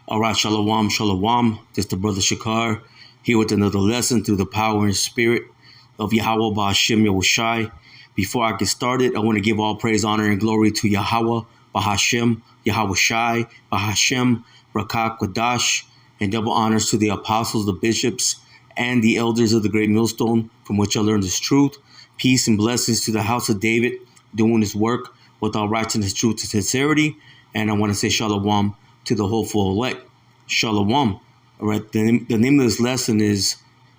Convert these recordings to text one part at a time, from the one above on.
All right, shalom, shalom. This is the brother Shakar here with another lesson through the power and spirit of Yahweh Ba'Hashem Yahushai. Before I get started, I want to give all praise, honor, and glory to Yahweh Ba'Hashem Yahushai Ba'Hashem Rakak Quadash, and double honors to the apostles, the bishops, and the elders of the great millstone from which I learned this truth. Peace and blessings to the house of David doing his work with all righteousness, truth, and sincerity. And I want to say shalom to the hopeful elect. Shalom. All right. The name of this lesson is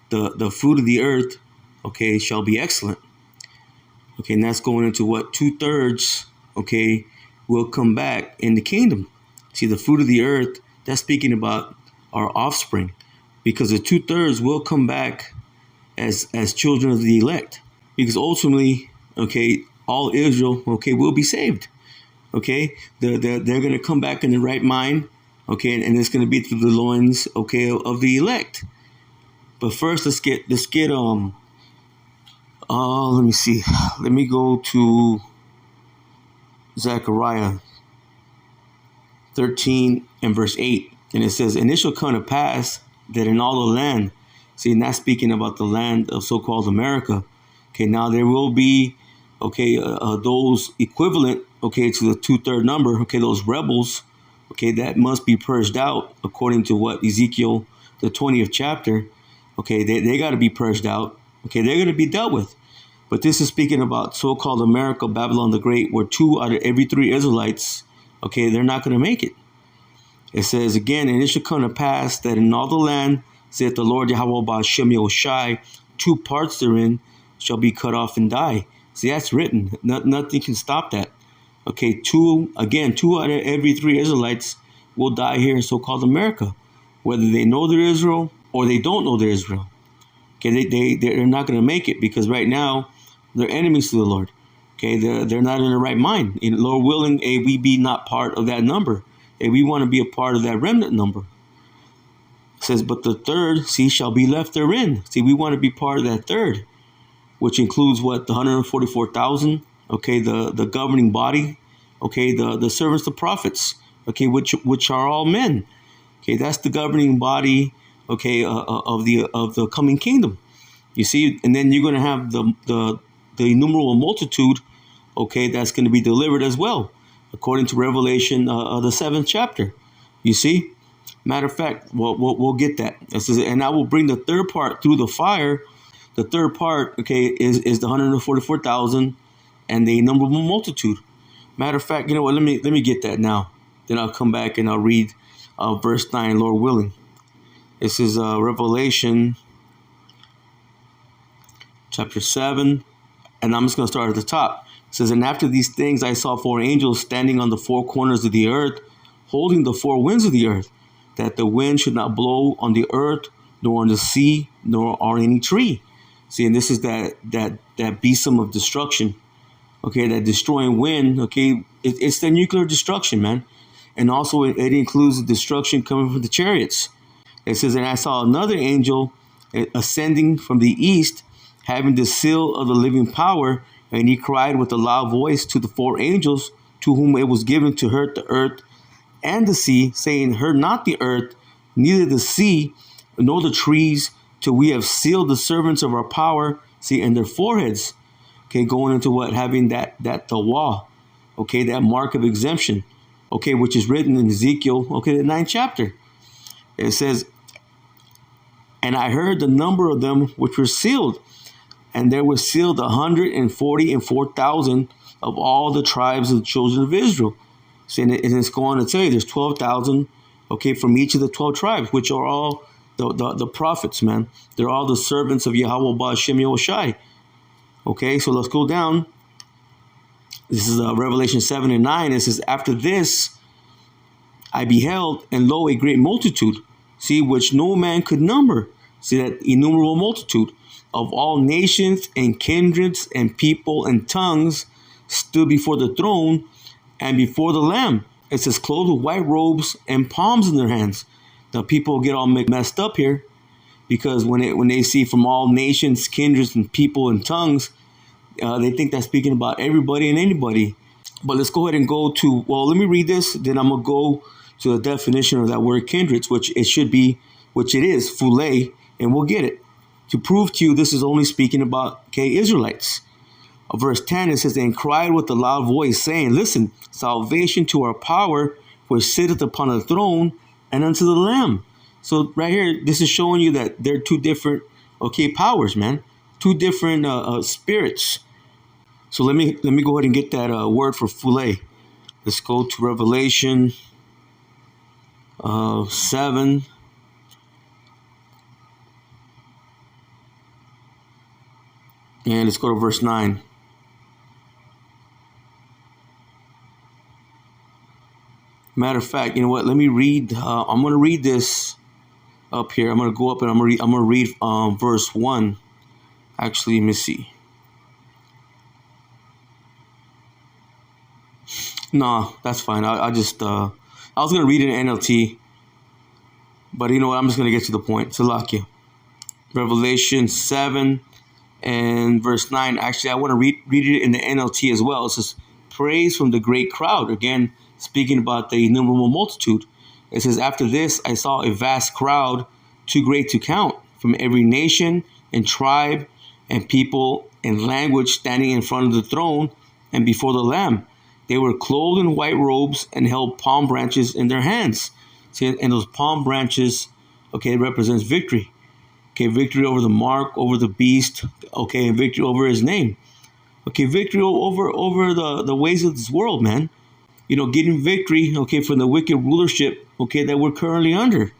the fruit of the earth, okay, shall be excellent. Okay, and that's going into what 2/3, okay, will come back in the kingdom. See, the fruit of the earth, that's speaking about our offspring, because the 2/3 will come back as children of the elect, because ultimately, okay, all Israel, okay, will be saved. Okay, they're going to come back in the right mind, okay, and it's going to be through the loins, okay, of the elect. But first, let's get let me see. Let me go to Zechariah 13 and verse 8, and it says, "And it shall come to pass that in all the land," see, and that's speaking about the land of so-called America. Okay, now there will be, okay, those equivalent, okay, to the 2/3 number, okay, those rebels, okay, that must be purged out according to what Ezekiel, the 20th chapter, okay, they got to be purged out, okay, they're going to be dealt with. But this is speaking about so-called America, Babylon the Great, where 2 out of every 3 Israelites, okay, they're not going to make it. It says again, "And it shall come to pass that in all the land, saith the Lord Yahweh Ba'Hashem Yahushai, 2 parts therein shall be cut off and die." See, that's written. Nothing can stop that. Okay, 2 out of every 3 Israelites will die here in so-called America, whether they know they're Israel or they don't know they're Israel. Okay, they're not going to make it, because right now they're enemies to the Lord. Okay, they're not in the right mind. Lord willing, we be not part of that number. We want to be a part of that remnant number. It says, "But the third, see, shall be left therein." See, we want to be part of that third, which includes what? The 144,000, okay, the governing body, okay, the servants, the prophets, okay, which are all men. Okay, that's the governing body, okay, of the coming kingdom. You see, and then you're going to have the innumerable multitude, okay, that's going to be delivered as well, according to Revelation, the 7th chapter. You see, matter of fact, we'll get that. It says, "And I will bring the third part through the fire." The third part, okay, is the 144,000 and the innumerable multitude. Matter of fact, you know what? Let me get that now. Then I'll come back and I'll read verse 9, Lord willing. This is Revelation chapter 7, and I'm just going to start at the top. It says, "And after these things I saw 4 angels standing on the 4 corners of the earth, holding the 4 winds of the earth, that the wind should not blow on the earth, nor on the sea, nor on any tree." See, and this is that besom of destruction, okay, that destroying wind, okay, it's the nuclear destruction, man. And also it includes the destruction coming from the chariots. It says, "And I saw another angel ascending from the east, having the seal of the living power, and he cried with a loud voice to the 4 angels, to whom it was given to hurt the earth and the sea, saying, Hurt not the earth, neither the sea, nor the trees, till we have sealed the servants of our power," see, in their foreheads. Okay, going into what? Having that tawah, okay, that mark of exemption, okay, which is written in Ezekiel, okay, the 9th chapter. It says, "And I heard the number of them which were sealed, and there were sealed 144,000 of all the tribes of the children of Israel." See, and it's going to tell you there's 12,000, okay, from each of the 12 tribes, which are all the prophets, man. They're all the servants of Yahweh Ba'Hashem Yahushai. Okay, so let's go down. This is Revelation 7 and 9. It says, "After this I beheld, and lo, a great multitude, see, which no man could number." See, that innumerable multitude of all nations and kindreds and people and tongues stood before the throne and before the Lamb. It says, clothed with white robes and palms in their hands. Now people get all messed up here, because when they see from all nations, kindreds, and people and tongues, they think that's speaking about everybody and anybody. But let's go ahead and go to, well, let me read this, then I'm going to go to the definition of that word kindreds, which it should be, which it is, phule, and we'll get it. To prove to you, this is only speaking about, okay, Israelites. Verse 10, it says, and cried with a loud voice, saying, listen, salvation to our power, which sitteth upon the throne, and unto the Lamb. So right here, this is showing you that there are two different, okay, powers, man. Two different spirits. So let me go ahead and get that word for phule. Let's go to Revelation 7. And let's go to verse 9. Matter of fact, you know what? Let me read. I'm going to read this up here. I'm going to go up and I'm going to read verse 1. Actually, let me see. No, that's fine. I was going to read it in NLT. But you know what? I'm just going to get to the point. Salakia. Revelation 7 and verse 9. Actually, I want to read it in the NLT as well. It says, praise from the great crowd. Again, speaking about the innumerable multitude. It says, after this, I saw a vast crowd, too great to count, from every nation and tribe and people and language standing in front of the throne and before the Lamb. They were clothed in white robes and held palm branches in their hands. See, and those palm branches, okay, represents victory. Okay, victory over the mark, over the beast, okay, and victory over his name. Okay, victory over the ways of this world, man. You know, getting victory, okay, from the wicked rulership, okay, that we're currently under.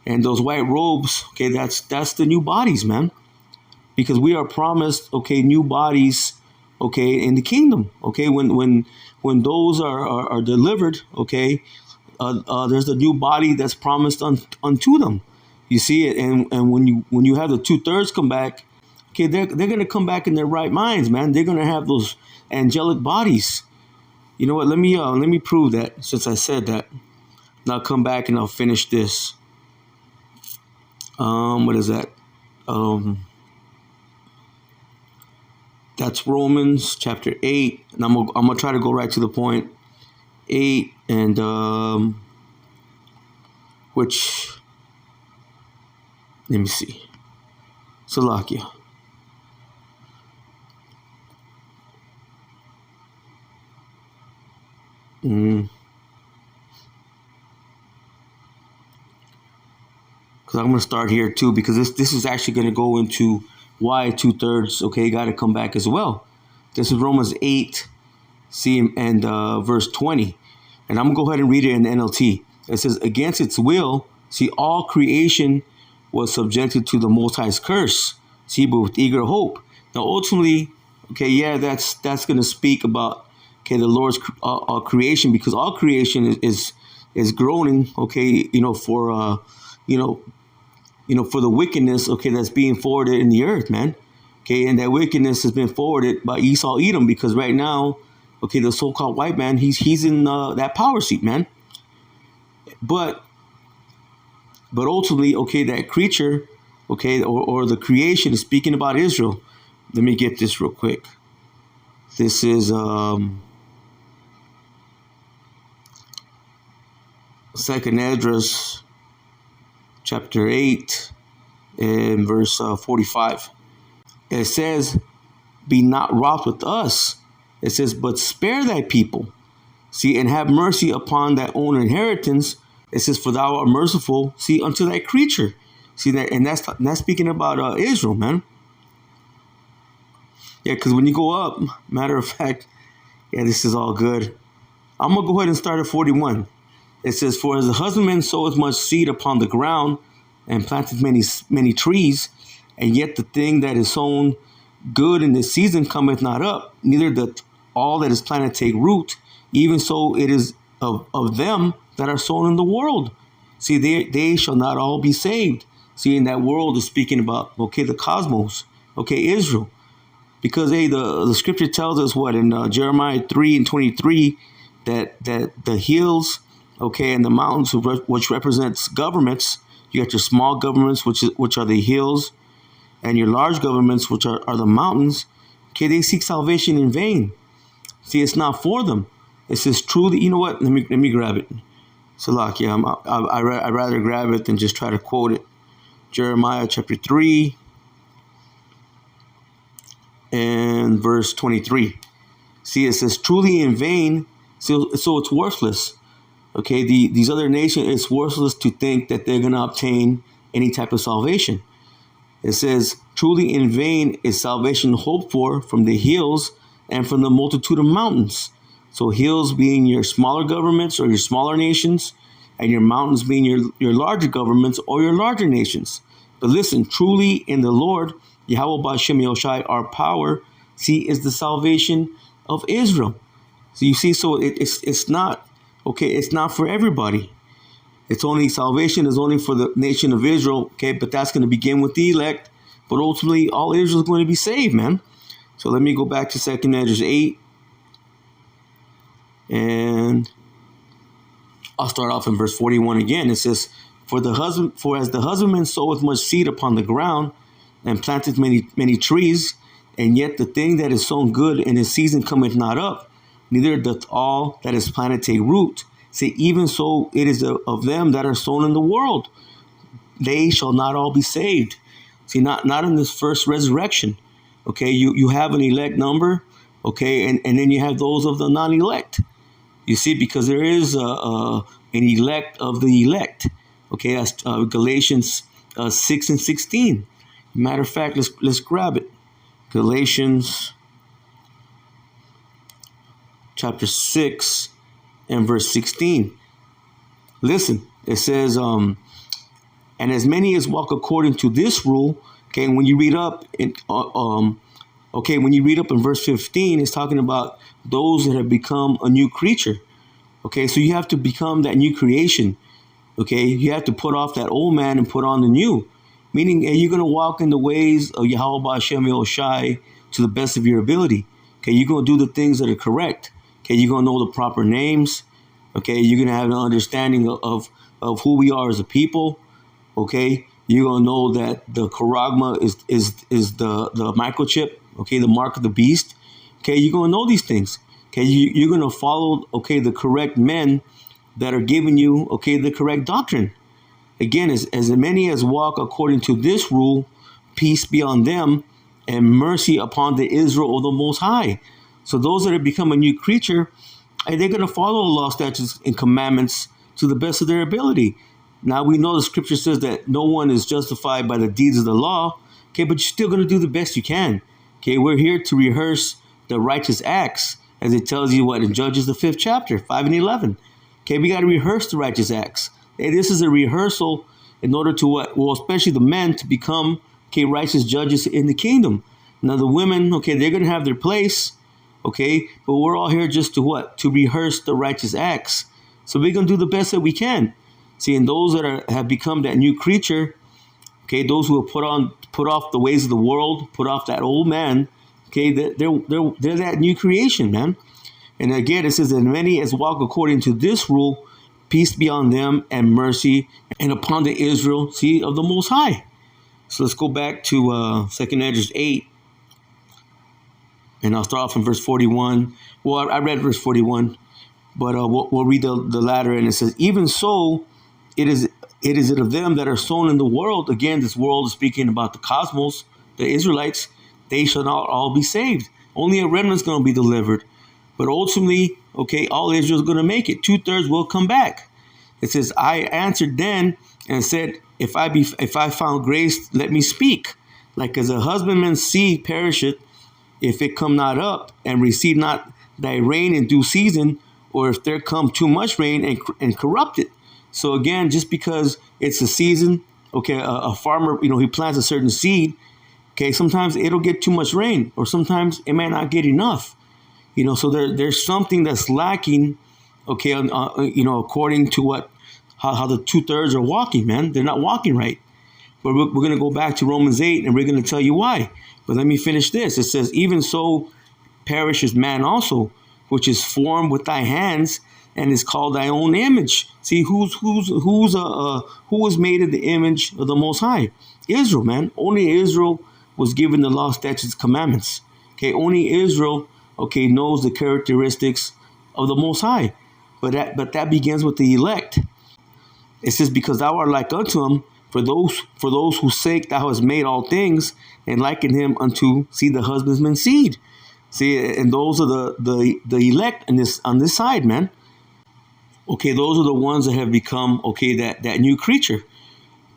And those white robes, okay, that's the new bodies, man. Because we are promised, okay, new bodies, okay, in the kingdom, okay. When those are delivered, okay, there's a new body that's promised unto them. You see it, and when you have the 2/3 come back, okay, they're gonna come back in their right minds, man. They're gonna have those angelic bodies. You know what? Let me prove that since I said that. Now I'll come back and I'll finish this. What is that? That's Romans chapter 8, and I'm gonna try to go right to the point. 8 and which, let me see. Salakia. Because I'm going to start here too, because this is actually going to go into why 2/3, okay, got to come back as well. This is Romans 8, see, and verse 20. And I'm going to go ahead and read it in the NLT. It says, against its will, see, all creation was subjected to the Most High's curse, see, but with eager hope. Now, ultimately, okay, yeah, that's going to speak about, okay, the Lord's creation, because all creation is groaning, okay, you know, for for the wickedness, okay, that's being forwarded in the earth, man. Okay, and that wickedness has been forwarded by Esau Edom, because right now, okay, the so-called white man, he's in that power seat, man. But ultimately, okay, that creature, okay, or the creation is speaking about Israel. Let me get this real quick. This is Second Esdras, chapter 8, and verse 45. It says, be not wroth with us. It says, but spare thy people. See, and have mercy upon thy own inheritance. It says, for thou art merciful, see, unto thy creature. See, that, and that's speaking about Israel, man. Yeah, because when you go up, matter of fact, yeah, this is all good. I'm going to go ahead and start at 41. It says, for as the husbandman soweth much seed upon the ground, and planteth many trees, and yet the thing that is sown good in this season cometh not up, neither doth all that is planted take root. Even so it is of them that are sown in the world. See, they shall not all be saved. See, in that world is speaking about, okay, the cosmos, okay, Israel. Because, hey, the scripture tells us what in Jeremiah 3 and 23, that the hills, okay, and the mountains, which represents governments, you got your small governments, which are the hills, and your large governments, which are the mountains. Okay, they seek salvation in vain. See, it's not for them. It says truly, you know what? Let me grab it. Salakia, I'd rather grab it than just try to quote it. Jeremiah chapter 3 and verse 23. See, it says, truly in vain, so it's worthless. Okay, these other nations, it's worthless to think that they're going to obtain any type of salvation. It says, truly in vain is salvation hoped for from the hills and from the multitude of mountains. So hills being your smaller governments or your smaller nations, and your mountains being your larger governments or your larger nations. But listen, truly in the Lord, Yahweh Ba'Shem Yoshai, our power, see, is the salvation of Israel. So you see, so it's not, okay, it's not for everybody. It's only, salvation is only for the nation of Israel, okay, but that's going to begin with the elect. But ultimately, all Israel is going to be saved, man. So let me go back to 2 Ezra 8. And I'll start off in verse 41 again. It says, For as the husbandman soweth much seed upon the ground, and planteth many trees, and yet the thing that is sown good in his season cometh not up, neither doth all that is planted take root. Say, even so it is of them that are sown in the world. They shall not all be saved. See, not in this first resurrection. Okay, you have an elect number, okay, and then you have those of the non-elect. You see, because there is an elect of the elect. Okay, that's Galatians 6 and 16. Matter of fact, let's grab it. Galatians chapter 6 and verse 16. Listen, it says, and as many as walk according to this rule, okay, when you read up in when you read up in verse 15, it's talking about those that have become a new creature. Okay, so you have to become that new creation. Okay, you have to put off that old man and put on the new. Meaning, you're going to walk in the ways of Yahweh Ba'Shem Yoshai to the best of your ability. Okay, you're going to do the things that are correct. Okay, you're going to know the proper names. Okay, you're going to have an understanding of who we are as a people. Okay, you're going to know that the charagma is the microchip. Okay, the mark of the beast. Okay, you're going to know these things. Okay, you're going to follow, okay, the correct men that are giving you, okay, the correct doctrine. Again, as many as walk according to this rule, peace be on them and mercy upon the Israel of the Most High. So those that have become a new creature, they're going to follow the law, statutes, and commandments to the best of their ability. Now, we know the scripture says that no one is justified by the deeds of the law, okay, but you're still going to do the best you can. Okay, we're here to rehearse the righteous acts, as it tells you what in Judges, the 5th chapter, 5 and 11. Okay, we got to rehearse the righteous acts. Hey, this is a rehearsal in order to what? Well, especially the men to become, okay, righteous judges in the kingdom. Now the women, okay, they're going to have their place, okay, but we're all here just to what? To rehearse the righteous acts. So we're going to do the best that we can. See, and those that have become that new creature, okay, those who have put off the ways of the world, put off that old man, okay, they're that new creation, man. And again, it says that many as walk according to this rule, peace be on them and mercy and upon the Israel, see, of the Most High. So let's go back to 2 Ezra 8. And I'll start off in verse 41. Well, I read verse 41, but we'll read the latter. And it says, even so, it is of them that are sown in the world. Again, this world is speaking about the cosmos, the Israelites. They shall not all be saved. Only a remnant is going to be delivered. But ultimately, okay, all Israel is going to make it. 2/3 will come back. It says, I answered then and said, if I found grace, let me speak. Like as a husbandman's seed perisheth, if it come not up, and receive not thy rain in due season, or if there come too much rain and corrupt it. So again, just because it's a season, okay, a farmer, he plants a certain seed, okay, sometimes it'll get too much rain, or sometimes it might not get enough. So there's something that's lacking, okay, according to how the 2/3 are walking, man. They're not walking right. But we're going to go back to Romans 8, and we're going to tell you why. But let me finish this. It says, even so perishes man also, which is formed with thy hands, and is called thy own image. See, who was made in the image of the Most High? Israel, man. Only Israel was given the law, statutes, commandments. Okay, only Israel, knows the characteristics of the Most High. But that begins with the elect. It says, because thou art like unto him, for those whose sake thou hast made all things, and liken him unto, see, the husbandman's seed. See, and those are the elect on this side, man. Okay, those are the ones that have become, okay, that new creature.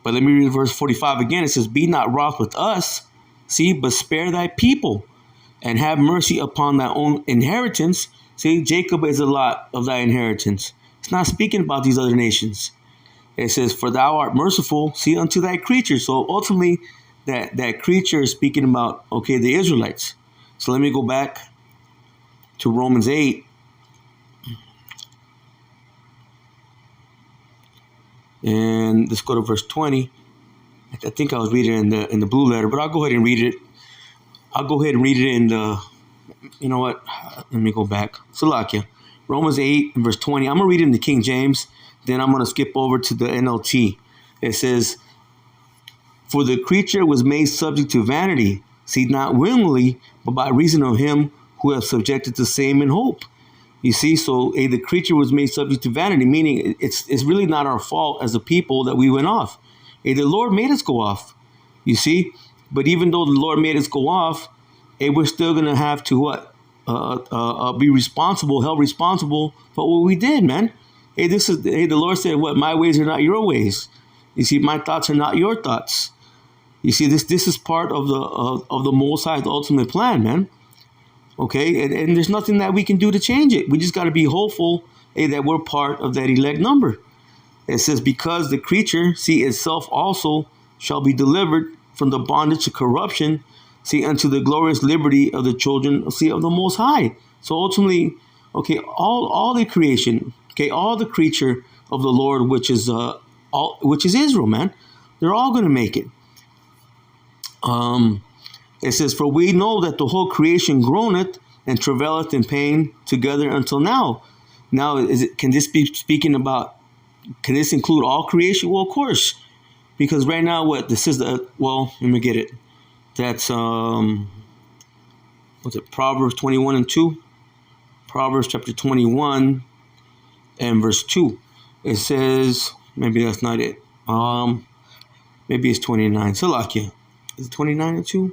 But let me read verse 45 again. It says, be not wroth with us, see, but spare thy people, and have mercy upon thy own inheritance. See, Jacob is a lot of thy inheritance. It's not speaking about these other nations. It says, for thou art merciful, see, unto thy creature. So ultimately, that creature is speaking about, okay, the Israelites. So let me go back to Romans 8. And let's go to verse 20. I think I was reading it in the blue letter, but I'll go ahead and read it. I'll go ahead and read it in the, you know what? Let me go back. Salakia. Romans 8 and verse 20. I'm going to read it in the King James. Then I'm going to skip over to the NLT. It says, for the creature was made subject to vanity, see, not willingly, but by reason of him who have subjected the same in hope. You see, so the creature was made subject to vanity, meaning it's really not our fault as a people that we went off. The Lord made us go off, you see. But even though the Lord made us go off, we're still going to have to what? Be responsible, held responsible for what we did, man. The Lord said, what? My ways are not your ways. You see, my thoughts are not your thoughts. You see, this is part of the Most High's ultimate plan, man. Okay, and there's nothing that we can do to change it. We just got to be hopeful that we're part of that elect number. It says, because the creature, see, itself also shall be delivered from the bondage of corruption, see, unto the glorious liberty of the children, see, of the Most High. So ultimately, okay, all the creation, okay, all the creature of the Lord, which is Israel, man, they're all going to make it. It says, for we know that the whole creation groaneth and travaileth in pain together until now. Now, can this be speaking about, can this include all creation? Well, of course, because right now, this is let me get it. That's, what's it, Proverbs 21 and 2? Proverbs chapter 21 and verse 2. It says, maybe that's not it. Maybe it's 29. Salakia. Is it 29 and 2?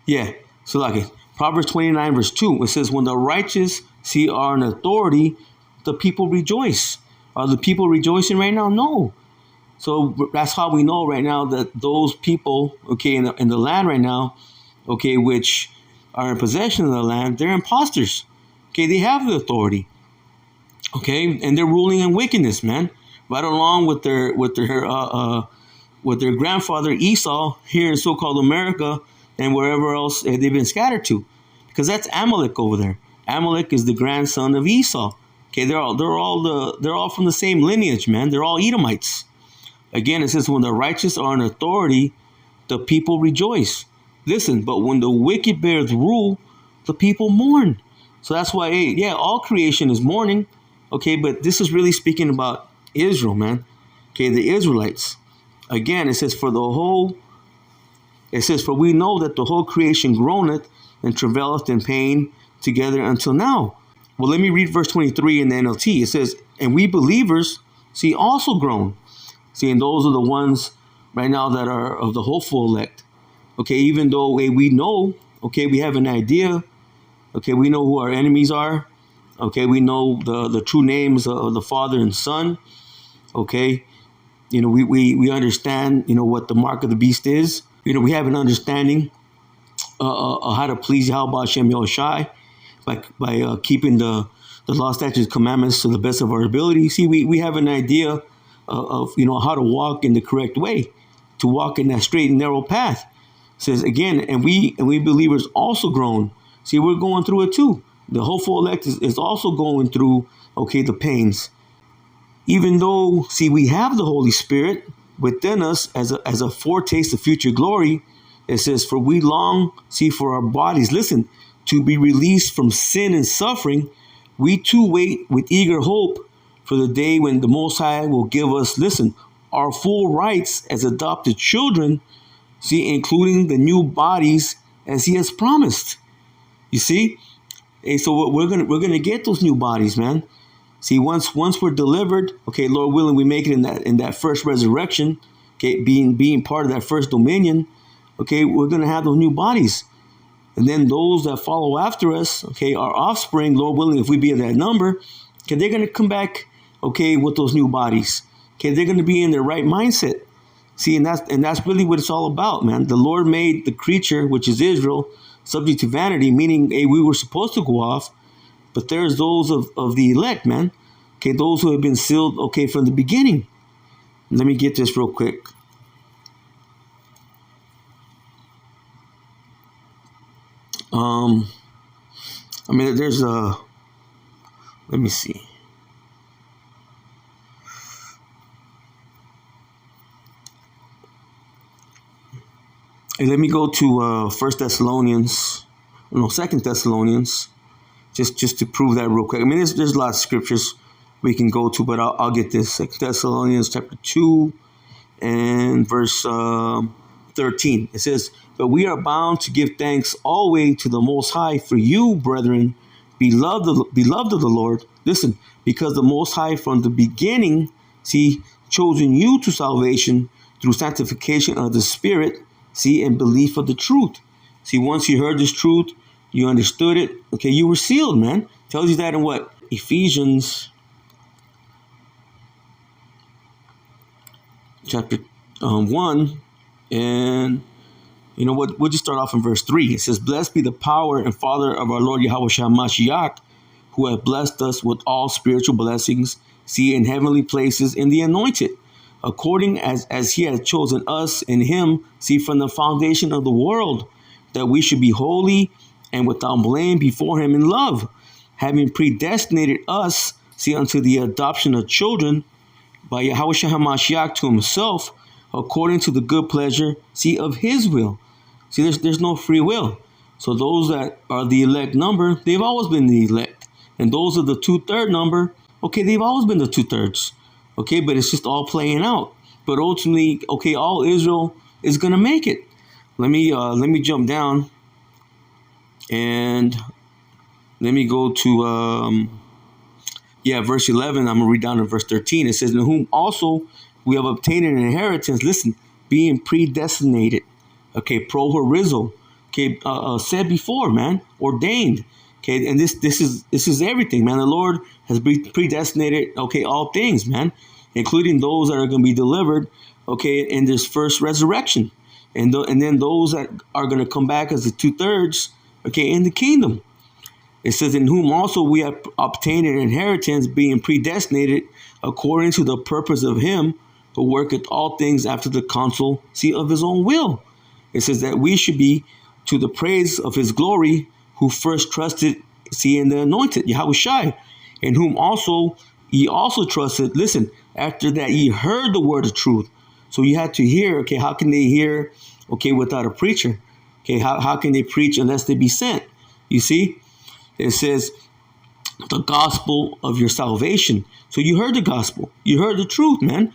Yeah, so like it. Proverbs 29 verse 2, it says, when the righteous, see, are in authority, the people rejoice. Are the people rejoicing right now? No. So that's how we know right now that those people, okay, in the land right now, okay, which are in possession of the land, they're imposters. Okay, they have the authority. Okay, and they're ruling in wickedness, man. Right along with their grandfather Esau here in so-called America, and wherever else they've been scattered to, because that's Amalek over there. Amalek is the grandson of Esau. Okay, they're all from the same lineage, man. They're all Edomites. Again, it says, when the righteous are in authority, the people rejoice. Listen, but when the wicked bears rule, the people mourn. So that's why, all creation is mourning. Okay, but this is really speaking about Israel, man. Okay, the Israelites. Again, it says, for we know that the whole creation groaneth and travaileth in pain together until now. Well, let me read verse 23 in the NLT. It says, and we believers, see, also groan. See, and those are the ones right now that are of the hopeful elect. Okay, even though we know, okay, we have an idea. Okay, we know who our enemies are. Okay, we know the true names of the Father and Son. Okay, we understand, what the mark of the beast is. We have an understanding of how to please Yahweh Hashem Yahushai by keeping the law, statutes, commandments to the best of our ability. See, we have an idea of how to walk in the correct way, to walk in that straight and narrow path. It says again, and we believers also groan. See, we're going through it too. The hopeful elect is also going through, the pains. Even though, see, we have the Holy Spirit within us as a foretaste of future glory, it says, for we long, see, for our bodies, listen, to be released from sin and suffering. We too wait with eager hope for the day when the Most High will give us, listen, our full rights as adopted children, see, including the new bodies as he has promised. You see? And so we're gonna get those new bodies, man. See, once we're delivered, okay, Lord willing, we make it in that first resurrection, okay, being part of that first dominion, okay, we're gonna have those new bodies. And then those that follow after us, okay, our offspring, Lord willing, if we be of that number, okay, they're gonna come back, okay, with those new bodies. Okay, they're gonna be in their right mindset. See, and that's really what it's all about, man. The Lord made the creature, which is Israel, subject to vanity, meaning, hey, we were supposed to go off, but there's those of the elect, man. Okay, those who have been sealed, okay, from the beginning. Let me get this real quick. I mean, there's a, let me see. Hey, let me go to 1 Thessalonians, no, 2 Thessalonians, just to prove that real quick. I mean, there's a lot of scriptures we can go to, but I'll get this. 2 Thessalonians chapter 2 and verse 13. It says, "But we are bound to give thanks always to the Most High for you, brethren, beloved of the Lord." Listen, because the Most High from the beginning, see, chosen you to salvation through sanctification of the Spirit, see, and belief of the truth. See, once you heard this truth, you understood it, okay, you were sealed, man. Tells you that in what? Ephesians chapter 1, and you know what? We'll just start off in verse 3. It says, "Blessed be the power and Father of our Lord Yahushua Mashiach, who hath blessed us with all spiritual blessings, see, in heavenly places in the anointed, according as he hath chosen us in him, see, from the foundation of the world, that we should be holy and without blame before him in love, having predestinated us, see, unto the adoption of children by Yahushua HaMashiach to himself, according to the good pleasure, see, of his will." See, there's no free will. So those that are the elect number, they've always been the elect. And those of the 2/3 number, okay, they've always been the 2/3. Okay, but it's just all playing out. But ultimately, okay, all Israel is gonna make it. Let me jump down and let me go to verse 11. I'm gonna read down to verse 13. It says, "In whom also we have obtained an inheritance." Listen, being predestinated. Okay, prohorizo. Okay, said before, man, ordained. Okay, and this is everything, man. The Lord has predestinated, okay, all things, man, including those that are going to be delivered, okay, in this first resurrection, and then those that are going to come back as the 2/3, okay, in the kingdom. It says, "In whom also we have obtained an inheritance, being predestinated according to the purpose of him who worketh all things after the counsel, see, of his own will." It says that we should be to the praise of his glory, who first trusted, see, in the anointed, Yahushua, in whom also ye also trusted. Listen, after that ye heard the word of truth. So you had to hear, okay, how can they hear, okay, without a preacher? Okay, how can they preach unless they be sent? You see? It says, the gospel of your salvation. So you heard the gospel. You heard the truth, man.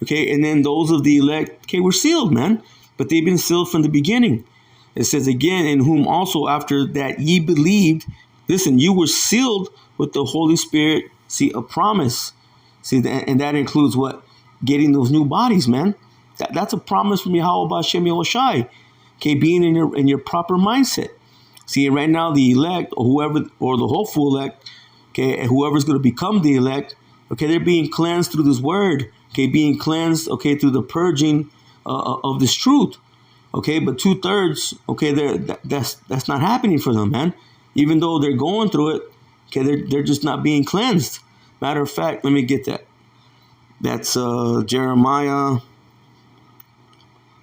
Okay, and then those of the elect, okay, were sealed, man. But they've been sealed from the beginning. It says again, "In whom also after that ye believed," listen, you were sealed with the Holy Spirit, see, a promise. See, and that includes what? Getting those new bodies, man. That's a promise from Yahweh B'Shem Yahushai. Okay, being in your proper mindset. See, right now the elect, or whoever, or the hopeful elect, okay, whoever's going to become the elect, okay, they're being cleansed through this word. Okay, being cleansed, okay, through the purging of this truth. Okay, but 2/3, okay, that's not happening for them, man. Even though they're going through it, okay, they're just not being cleansed. Matter of fact, let me get that. That's Jeremiah.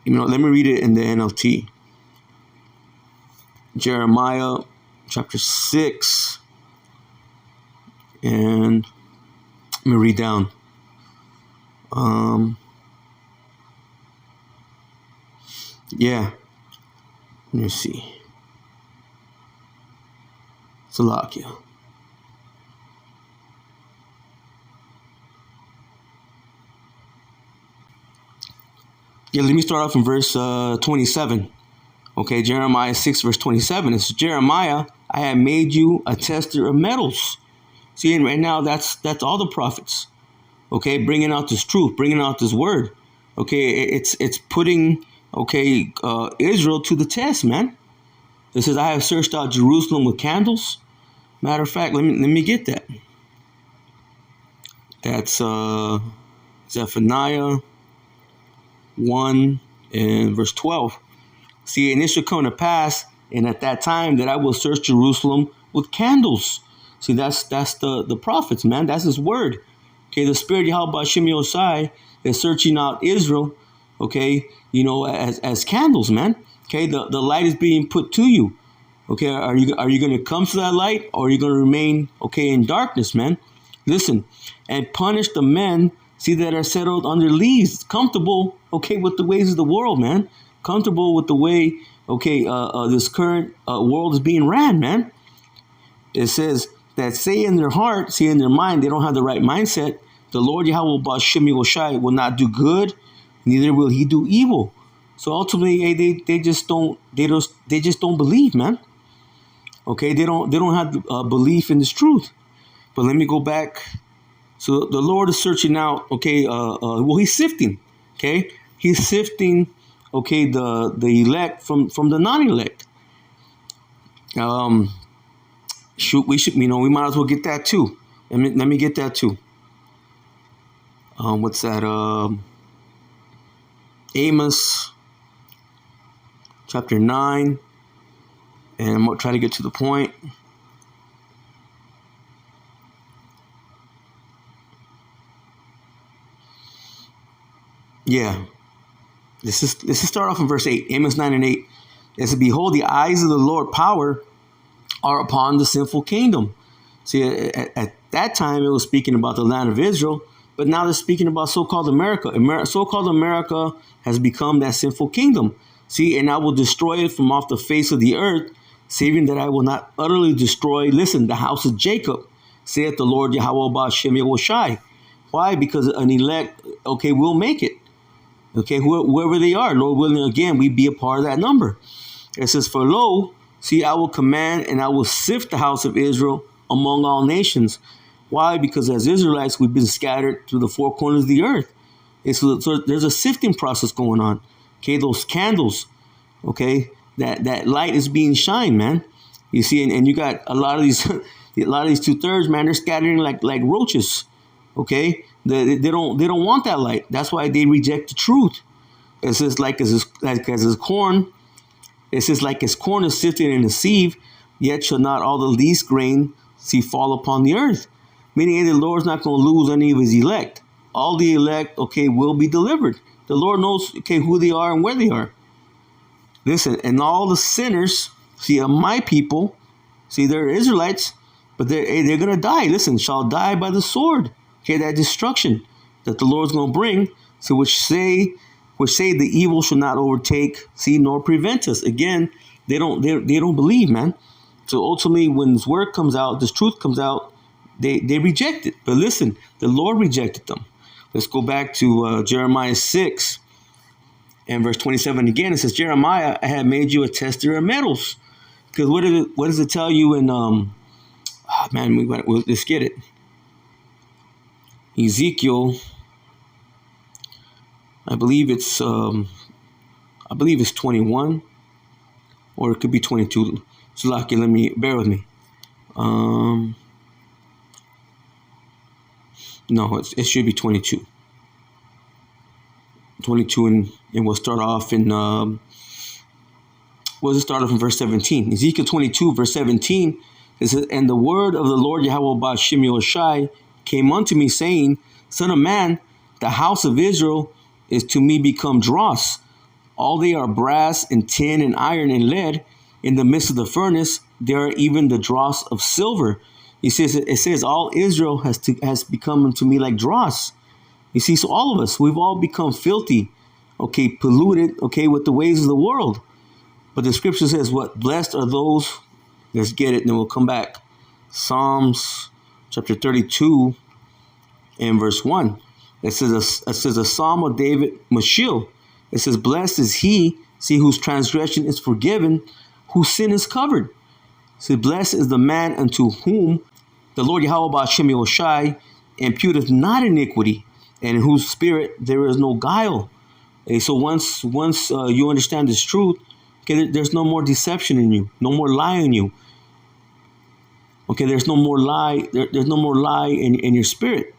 Let me read it in the NLT. Jeremiah chapter 6, and let me read down. Let me see. Salakia. Let me start off in verse 27. Okay, Jeremiah 6, verse 27. It's Jeremiah, "I have made you a tester of metals, See, and right now that's all the prophets. Okay, bringing out this truth, bringing out this word. Okay, it's putting Israel to the test, man. It says, "I have searched out Jerusalem with candles." Matter of fact, let me get that. That's Zephaniah 1 and verse 12. See, and it shall come to pass, and at that time that I will search Jerusalem with candles. See, that's the prophets, man. That's his word. Okay, the Spirit Yahweh Shem Yosai is searching out Israel, okay, as candles, man. Okay, the light is being put to you. Okay, are you going to come to that light, or are you going to remain, in darkness, man? Listen, and punish the men, see, that are settled under leaves, comfortable, with the ways of the world, man. Comfortable with the way, this current world is being ran, man. It says that say in their heart, see in their mind, they don't have the right mindset. The Lord Yahweh Ba'Shem Yoshai will not do good, neither will he do evil. So ultimately, they just don't believe, man. Okay, they don't have belief in this truth. But let me go back. So the Lord is searching out. He's sifting. Okay, he's sifting. The elect from the non-elect. We might as well get that too. Let me get that too. What's that? Amos chapter 9. And I'm going to try to get to the point. Yeah. Let's just start off in verse 8. Amos 9 and 8. It says, "Behold, the eyes of the Lord power are upon the sinful kingdom." See, at that time, it was speaking about the land of Israel. But now they're speaking about so-called America. So-called America has become that sinful kingdom. See, and I will destroy it from off the face of the earth, saving that I will not utterly destroy, listen, the house of Jacob, saith the Lord Yahweh Ba'Shem Yoshai. Why? Because an elect, will make it. Okay, whoever they are, Lord willing, again, we be a part of that number. It says, "For lo, see, I will command and I will sift the house of Israel among all nations." Why? Because as Israelites, we've been scattered through the four corners of the earth. So there's a sifting process going on. Okay, those candles, that light is being shined, man. You see, and you got a lot of these 2/3, man. They're scattering like roaches. Okay, they don't want that light. That's why they reject the truth. It says as his corn. It says like his corn is sifted in a sieve, yet shall not all the least grain fall upon the earth. Meaning the Lord's not going to lose any of his elect. All the elect, will be delivered. The Lord knows, who they are and where they are. Listen, and all the sinners, my people, they're Israelites, but they're going to die. Listen, shall die by the sword. That destruction that the Lord's going to bring. So which say the evil shall not overtake, nor prevent us. Again, they don't believe, man. So ultimately, when this word comes out, this truth comes out, they reject it. But listen, the Lord rejected them. Let's go back to Jeremiah 6 and verse 27 again. It says, "Jeremiah, I have made you a tester of metals." Because what does it tell you in let's get it. Ezekiel, I believe it's 21, or it could be 22. So lucky, bear with me. No, it should be 22. 22, and we'll start off in verse 17. Ezekiel 22, verse 17. It says, "And the word of the Lord Yahweh Ba'Shem Yoshai came unto me, saying, Son of man, the house of Israel is to me become dross. All they are brass and tin and iron and lead. In the midst of the furnace, there are even the dross of silver." It says all Israel has become unto me like dross. You see, so all of us, we've all become filthy, polluted, with the ways of the world. But the scripture says, what? Blessed are those, let's get it, and then we'll come back. Psalms chapter 32 and verse 1. It says a psalm of David Mashiach. It says, "Blessed is he, whose transgression is forgiven, whose sin is covered." See, blessed is the man unto whom the Lord Yahweh Ba'ashem Yahushai imputeth not iniquity, and in whose spirit there is no guile. Okay, so once you understand this truth, okay, there's no more deception in you, no more lie in you. Okay, there's no more lie. There's no more lie in your spirit.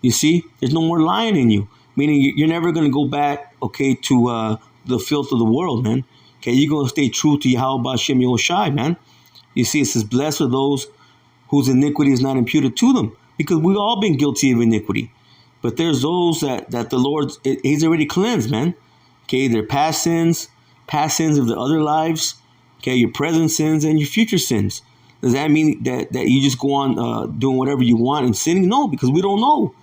You see, there's no more lying in you. Meaning you're never going to go back, okay, to the filth of the world, man. Okay, you're going to stay true to Yahweh Ba'ashem Yahushai, man. You see, it says, blessed are those whose iniquity is not imputed to them. Because we've all been guilty of iniquity. But there's those that the Lord, He's already cleansed, man. Okay, their past sins of the other lives, okay, your present sins and your future sins. Does that mean that you just go on doing whatever you want and sinning? No, because we don't know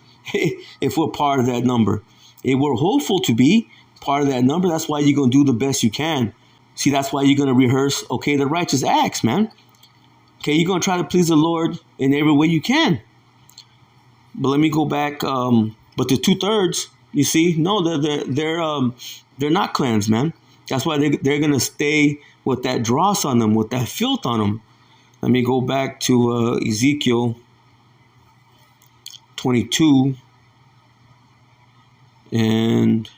if we're part of that number. If we're hopeful to be part of that number, that's why you're going to do the best you can. See, that's why you're going to rehearse, okay, the righteous acts, man. Okay, you're going to try to please the Lord in every way you can. But let me go back. But the 2/3, you see, no, they're not cleansed, man. That's why they're going to stay with that dross on them, with that filth on them. Let me go back to Ezekiel 22 and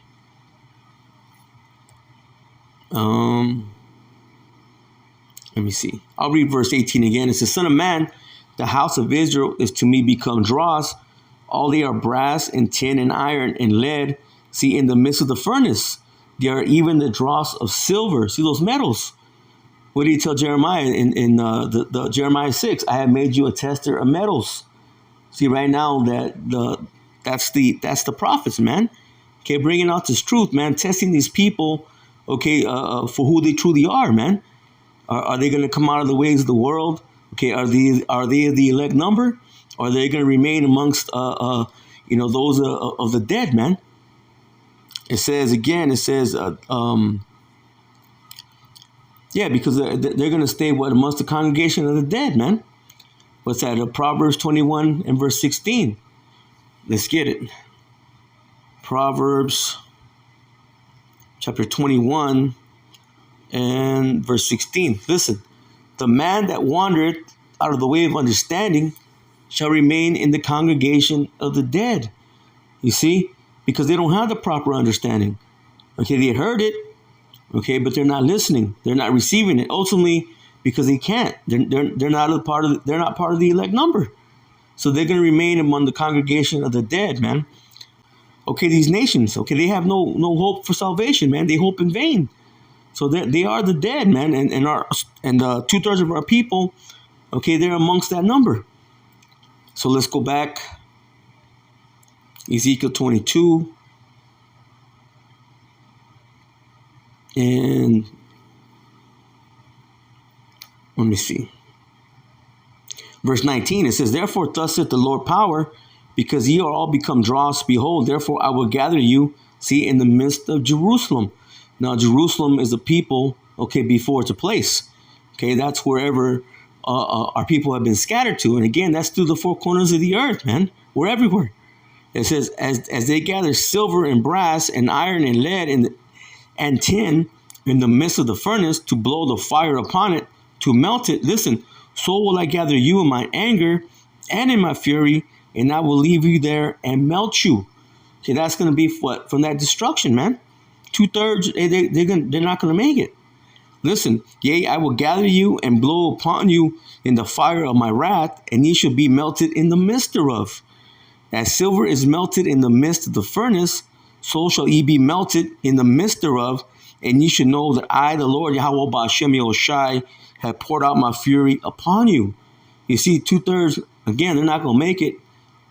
let me see. I'll read verse 18 again. It says, Son of man, the house of Israel is to me become dross. All they are brass and tin and iron and lead. See, in the midst of the furnace, they are even the dross of silver. See those metals. What did he tell Jeremiah in the Jeremiah 6? I have made you a tester of metals. See, right now that's the prophets, man. Okay, bringing out this truth, man. Testing these people, okay, for who they truly are, man. Are they going to come out of the ways of the world? Okay, are they the elect number? Or are they going to remain amongst those of the dead, man? It says again. It says. Yeah, because they're going to stay amongst the congregation of the dead, man. What's that? Proverbs 21 and verse 16. Let's get it. Proverbs chapter 21 and verse 16. Listen. The man that wandereth out of the way of understanding shall remain in the congregation of the dead. You see? Because they don't have the proper understanding. Okay, they heard it. Okay, but they're not listening. They're not receiving it. Ultimately, because they can't. They're not part of the elect number. So they're going to remain among the congregation of the dead, man. Okay, these nations, okay, they have no hope for salvation, man. They hope in vain. So they are the dead, man, and 2/3 of our people, okay, they're amongst that number. So let's go back. Ezekiel 22. And let me see. Verse 19, it says, Therefore thus saith the Lord power, because ye are all become dross, behold, therefore I will gather you, see, in the midst of Jerusalem. Now, Jerusalem is a people, okay, before it's a place. Okay, that's wherever our people have been scattered to. And again, that's through the four corners of the earth, man. We're everywhere. It says, as they gather silver and brass and iron and lead and tin in the midst of the furnace to blow the fire upon it, to melt it. Listen, so will I gather you in my anger and in my fury, and I will leave you there and melt you. Okay, that's going to be what? From that destruction, man. 2/3, they're not going to make it. Listen, yea, I will gather you and blow upon you in the fire of my wrath, and ye shall be melted in the midst thereof. As silver is melted in the midst of the furnace, so shall ye be melted in the midst thereof, and ye should know that I, the Lord Yahweh Ba'ashem Yahushai, have poured out my fury upon you. You see, 2/3, again, they're not going to make it.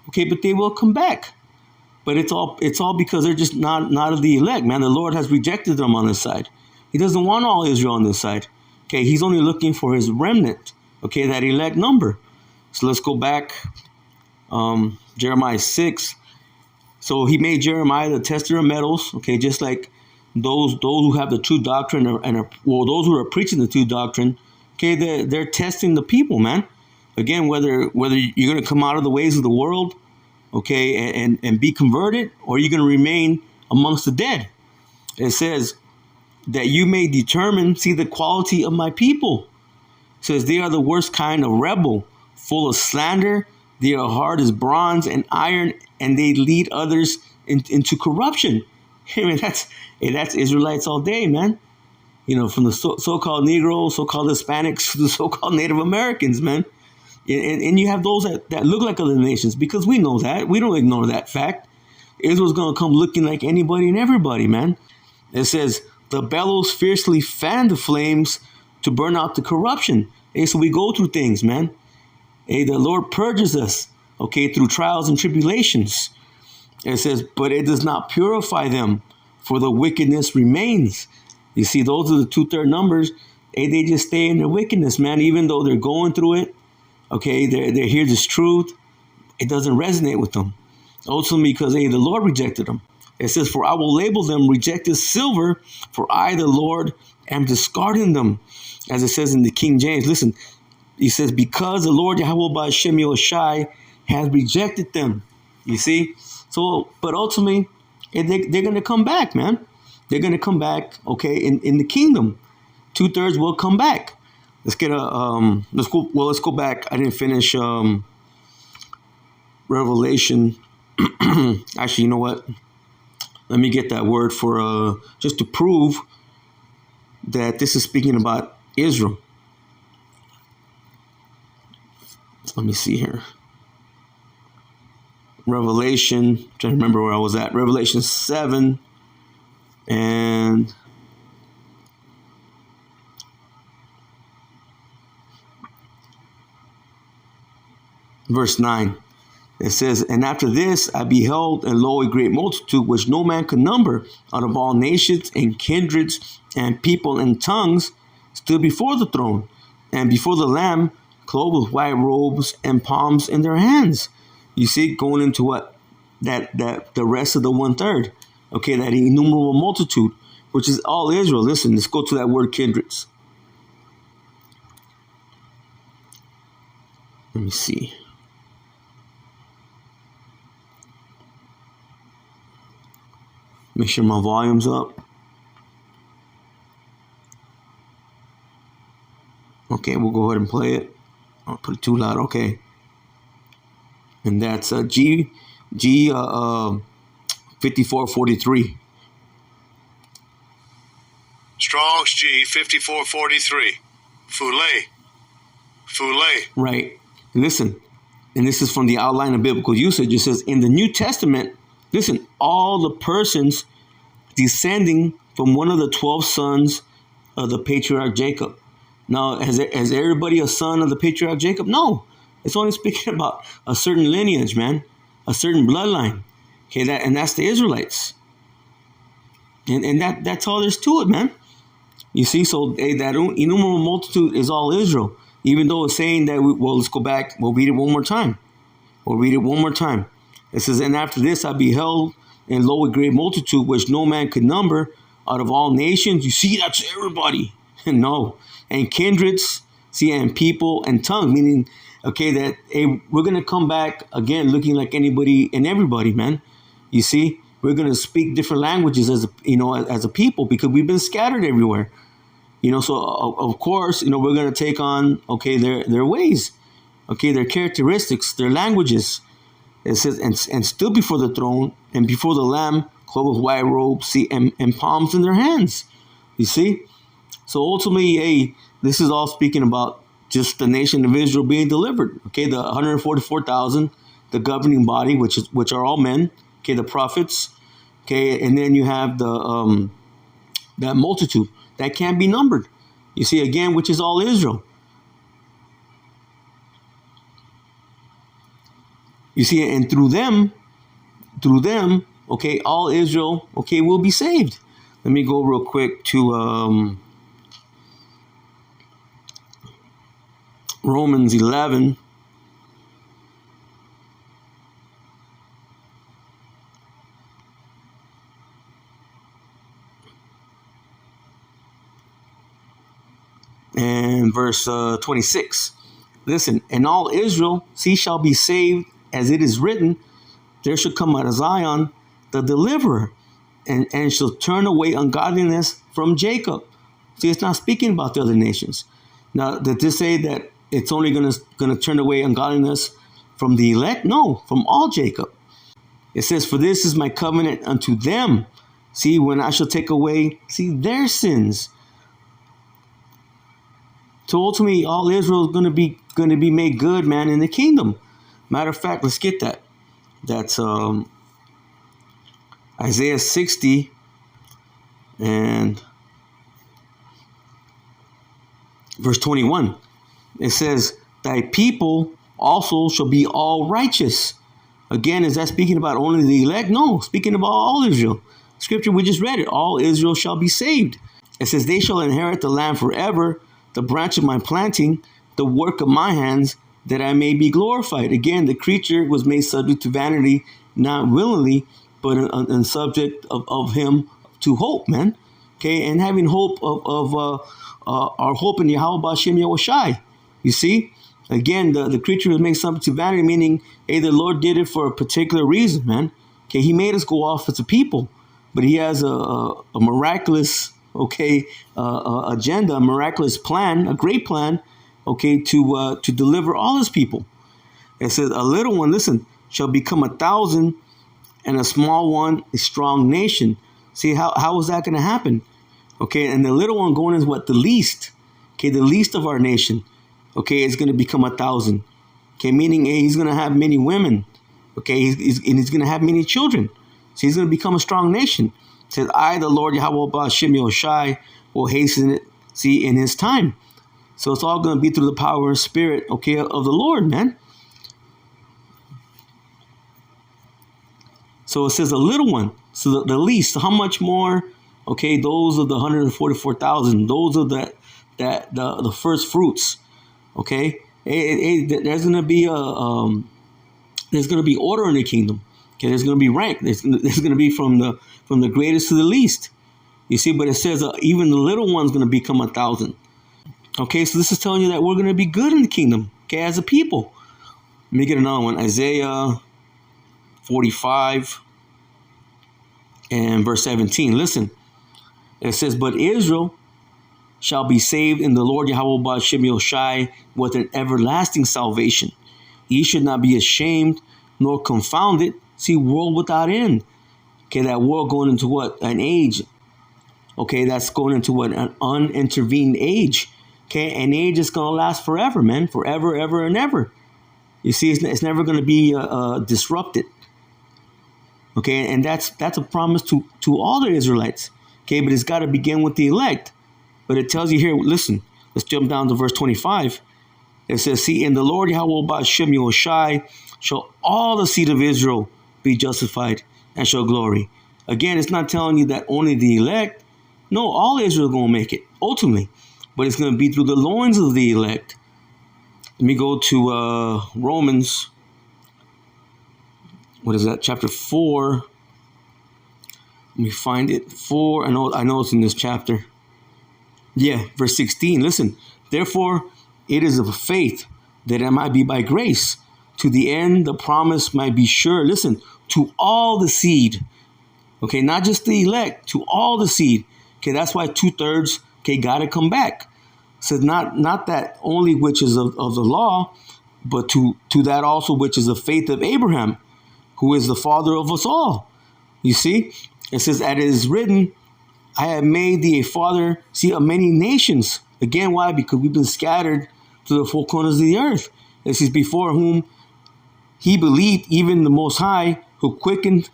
Okay, but they will come back. But it's all because they're just not of the elect, man. The Lord has rejected them on this side. He doesn't want all Israel on this side. Okay, he's only looking for his remnant. Okay, that elect number. So let's go back. Jeremiah 6. So he made Jeremiah the tester of metals. Okay, just like those who have the true doctrine those who are preaching the true doctrine. Okay, they're testing the people, man. Again, whether you're going to come out of the ways of the world, okay, and be converted, or you're going to remain amongst the dead. It says that you may determine, see the quality of my people. It says they are the worst kind of rebel, full of slander. They are hard as bronze and iron, and they lead others into corruption. I mean, that's Israelites all day, man. From the so-called Negroes, so-called Hispanics, to the so-called Native Americans, man. And you have those that look like other nations, because we know that. We don't ignore that fact. Israel's going to come looking like anybody and everybody, man. It says, the bellows fiercely fan the flames to burn out the corruption. Hey, so we go through things, man. Hey, the Lord purges us, okay, through trials and tribulations. It says, but it does not purify them, for the wickedness remains. You see, those are the 2/3 numbers. Hey, they just stay in their wickedness, man, even though they're going through it. Okay, they hear this truth. It doesn't resonate with them. Ultimately, because the Lord rejected them. It says, for I will label them rejected silver, for I, the Lord, am discarding them. As it says in the King James. Listen, he says, because the Lord Yahweh Ba'Shem Yoshai has rejected them. You see? So, but ultimately, they're going to come back, man. They're going to come back, okay, in the kingdom. 2/3 will come back. Let's get let's go back. I didn't finish Revelation. Actually, you know what? Let me get that word for just to prove that this is speaking about Israel. Let me see here. Revelation, I'm trying to remember where I was at. Revelation 7 and verse 9. It says, and after this I beheld, and lo, a great multitude, which no man could number, out of all nations and kindreds and people and tongues, stood before the throne and before the Lamb, clothed with white robes and palms in their hands. You see, going into what? That the rest of the 1/3. Okay, that innumerable multitude, which is all Israel. Listen, let's go to that word kindreds. Let me see. Make sure my volume's up. Okay, we'll go ahead and play it. I'll put it too loud. Okay. And that's G 5443. Strong's G 5443. Fule. Right. Listen, and this is from the outline of biblical usage. It says, in the New Testament, listen, all the persons descending from one of the 12 sons of the patriarch Jacob. Now, has everybody a son of the patriarch Jacob? No. It's only speaking about a certain lineage, man, a certain bloodline. Okay, that's the Israelites. And that's all there's to it, man. You see, so that innumerable multitude is all Israel. Even though it's saying that, let's go back. We'll read it one more time. It says, and after this I beheld, and lo, a great multitude, which no man could number, out of all nations. You see, that's everybody. No. And kindreds, see, and people and tongue, meaning, okay, that we're going to come back again looking like anybody and everybody, man. You see, we're going to speak different languages as a people, because we've been scattered everywhere. So of course, we're going to take on, okay, their ways, okay, their characteristics, their languages. It says, and stood before the throne and before the Lamb, clothed with white robes, see, and palms in their hands. You see? So ultimately, this is all speaking about just the nation of Israel being delivered. Okay, the 144,000, the governing body, which are all men. Okay, the prophets. Okay, and then you have the that multitude that can't be numbered. You see, again, which is all Israel. You see, and through them, okay, all Israel, okay, will be saved. Let me go real quick to Romans 11. And verse 26. Listen, and all Israel, shall be saved, as it is written, there shall come out of Zion the deliverer, and shall turn away ungodliness from Jacob. See, it's not speaking about the other nations. Now, did this say that it's only gonna turn away ungodliness from the elect? No, from all Jacob. It says, for this is my covenant unto them. See, when I shall take away, see, their sins. So ultimately, all Israel is going to be made good, man, in the kingdom. Matter of fact, let's get that. That's Isaiah 60 and verse 21. It says, thy people also shall be all righteous. Again, is that speaking about only the elect? No, speaking about all Israel. Scripture, we just read it. All Israel shall be saved. It says, they shall inherit the land forever, the branch of my planting, the work of my hands, that I may be glorified. Again, the creature was made subject to vanity, not willingly, but in subject of him to hope, man. Okay, and having hope of our hope in Yahweh B'Shem Yahushai. You see? Again, the creature was made subject to vanity, meaning, hey, the Lord did it for a particular reason, man. Okay, he made us go off as a people, but he has a miraculous, agenda, a miraculous plan, a great plan, to deliver all his people. It says, a little one, listen, shall become 1,000, and a small one a strong nation. See, how is that going to happen? Okay, and the little one going is what? The least. Okay, the least of our nation. Okay, is going to become 1,000. Okay, meaning he's going to have many women. Okay, he's going to have many children. So he's going to become a strong nation. It says, I, the Lord Yahweh B'Shem Yahushai, will hasten it, see, in his time. So it's all going to be through the power and spirit, of the Lord, man. So it says a little one. So the least, how much more, those of the 144,000, those are the first fruits. Okay, there's gonna be order in the kingdom. Okay, there's gonna be rank. There's gonna be from the greatest to the least. You see, but it says even the little one's gonna become 1,000. Okay, so this is telling you that we're gonna be good in the kingdom. Okay, as a people. Let me get another one. Isaiah 45 and verse 17. Listen, it says, but Israel shall be saved in the Lord Yahweh B'Shem Yahushai with an everlasting salvation. Ye should not be ashamed nor confounded. See, world without end. Okay, that world going into what? An age. Okay, that's going into what? An unintervened age. Okay, an age is going to last forever, man. Forever, ever, and ever. You see, it's never going to be disrupted. Okay, and that's a promise to all the Israelites. Okay, but it's got to begin with the elect. But it tells you here, listen, let's jump down to verse 25. It says, see, in the Lord Yahweh B'Shem Yahushai shall all the seed of Israel be justified and shall glory. Again, it's not telling you that only the elect. No, all Israel is going to make it, ultimately. But it's going to be through the loins of the elect. Let me go to Romans. What is that? Chapter 4. Let me find it. 4. I know it's in this chapter. Yeah, verse 16. Listen, therefore it is of faith that it might be by grace, to the end the promise might be sure. Listen, to all the seed. Okay, not just the elect, to all the seed. Okay, that's why 2/3, got to come back. So not that only which is of the law, but to that also which is the faith of Abraham, who is the father of us all. You see, it says, as it is written, I have made thee a father, see, of many nations. Again, why? Because we've been scattered to the four corners of the earth. It says, before whom he believed, even the Most High, who quickeneth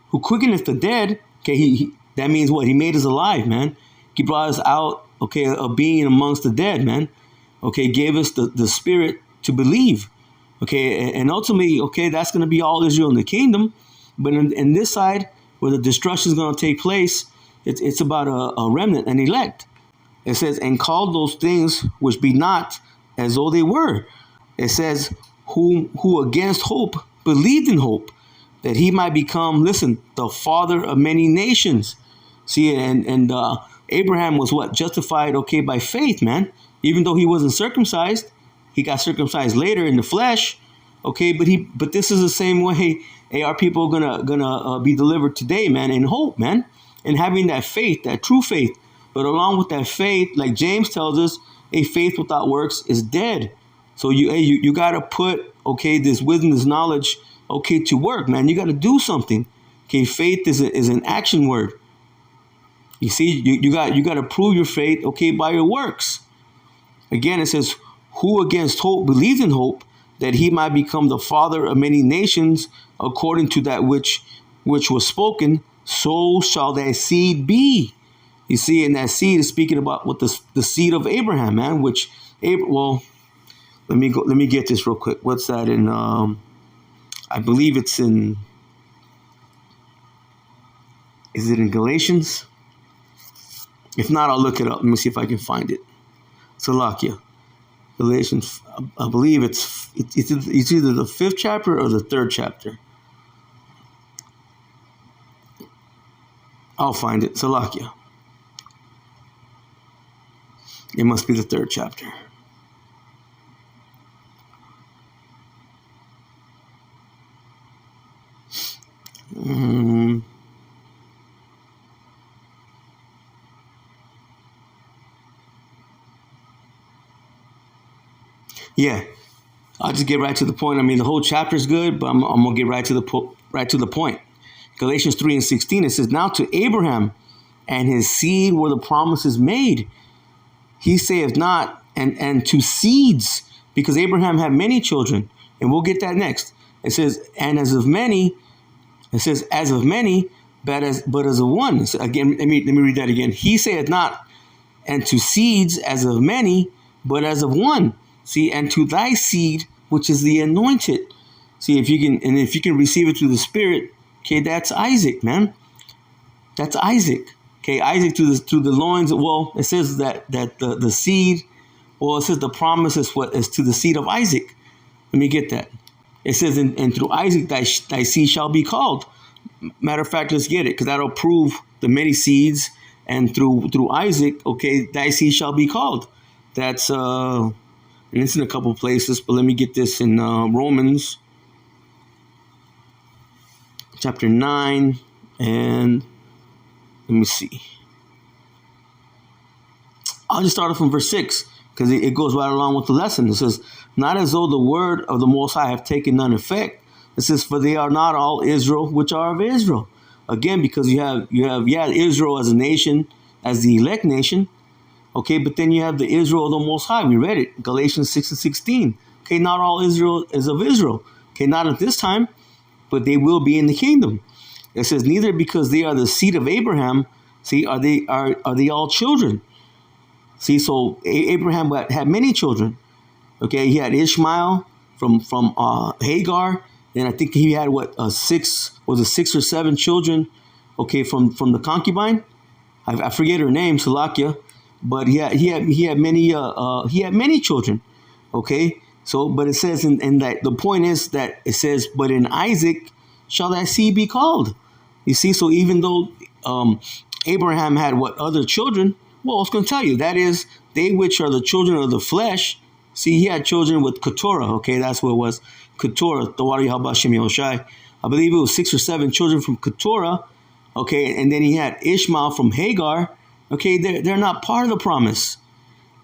the dead. Okay, that means what? He made us alive, man. He brought us out, of being amongst the dead, man. Okay, gave us the spirit to believe. Okay, and ultimately, that's going to be all Israel in the kingdom. But in this side, where the destruction is going to take place, it's about a remnant, an elect. It says, and called those things which be not as though they were. It says, who against hope believed in hope, that he might become, listen, the father of many nations. See, and Abraham was what? Justified, by faith, man. Even though he wasn't circumcised, he got circumcised later in the flesh. But this is the same way. Hey, our people are gonna be delivered today, man, in hope, man. And having that faith, that true faith. But along with that faith, like James tells us, a faith without works is dead. So you got to put, okay, this wisdom, this knowledge, okay, to work, man. You got to do something. Okay, faith is an action word. You see, you got to prove your faith, okay, by your works. Again, it says, who against hope believed in hope, that he might become the father of many nations, according to that which was spoken, so shall that seed be. You see, and that seed is speaking about what the seed of Abraham, man. Which, well, let me get this real quick. What's that in? I believe it's in. Is it in Galatians? If not, I'll look it up. Let me see if I can find it. Salakia. Galatians, I believe it's either the 5th chapter or the 3rd chapter. I'll find it. Salakia. It must be the 3rd chapter. Yeah, I'll just get right to the point. I mean, the whole chapter is good, but I'm gonna get right to the point. Galatians 3:16, it says, "Now to Abraham and his seed were the promises made. He saith not, and to seeds, because Abraham had many children." And we'll get that next. It says, "And as of many," it says, "as of many, but as of one." So again, let me read that again. He saith not, and to seeds as of many, but as of one. See, and to thy seed, which is the anointed. See, if you can receive it through the Spirit, okay, that's Isaac, man. That's Isaac. Okay, Isaac through the loins. Well, it says that the seed, well, it says the promise is to the seed of Isaac. Let me get that. It says, and through Isaac thy seed shall be called. Matter of fact, let's get it, because that'll prove the many seeds. And through Isaac, okay, thy seed shall be called. That's and it's in a couple places, but let me get this in Romans chapter 9, and let me see. I'll just start off from verse 6, because it goes right along with the lesson. It says, "Not as though the word of the Most High have taken none effect." It says, "For they are not all Israel which are of Israel." Again, because you have Israel as a nation, as the elect nation. Okay, but then you have the Israel of the Most High. We read it, Galatians 6:16. Okay, not all Israel is of Israel. Okay, not at this time, but they will be in the kingdom. It says, "Neither because they are the seed of Abraham, see, are they all children." See, so Abraham had many children. Okay, he had Ishmael from Hagar, and I think he had six or seven children. Okay, from the concubine. I forget her name, Salakia. But he had many children, okay. So, but it says in that the point is that it says, "But in Isaac shall that seed be called." You see, so even though Abraham had other children, well, I was going to tell you that is they which are the children of the flesh. See, he had children with Keturah, okay, that's what it was, Keturah, Tawari Habashim Yoshai. I believe it was 6 or 7 children from Keturah, okay, and then he had Ishmael from Hagar. Okay, they're not part of the promise.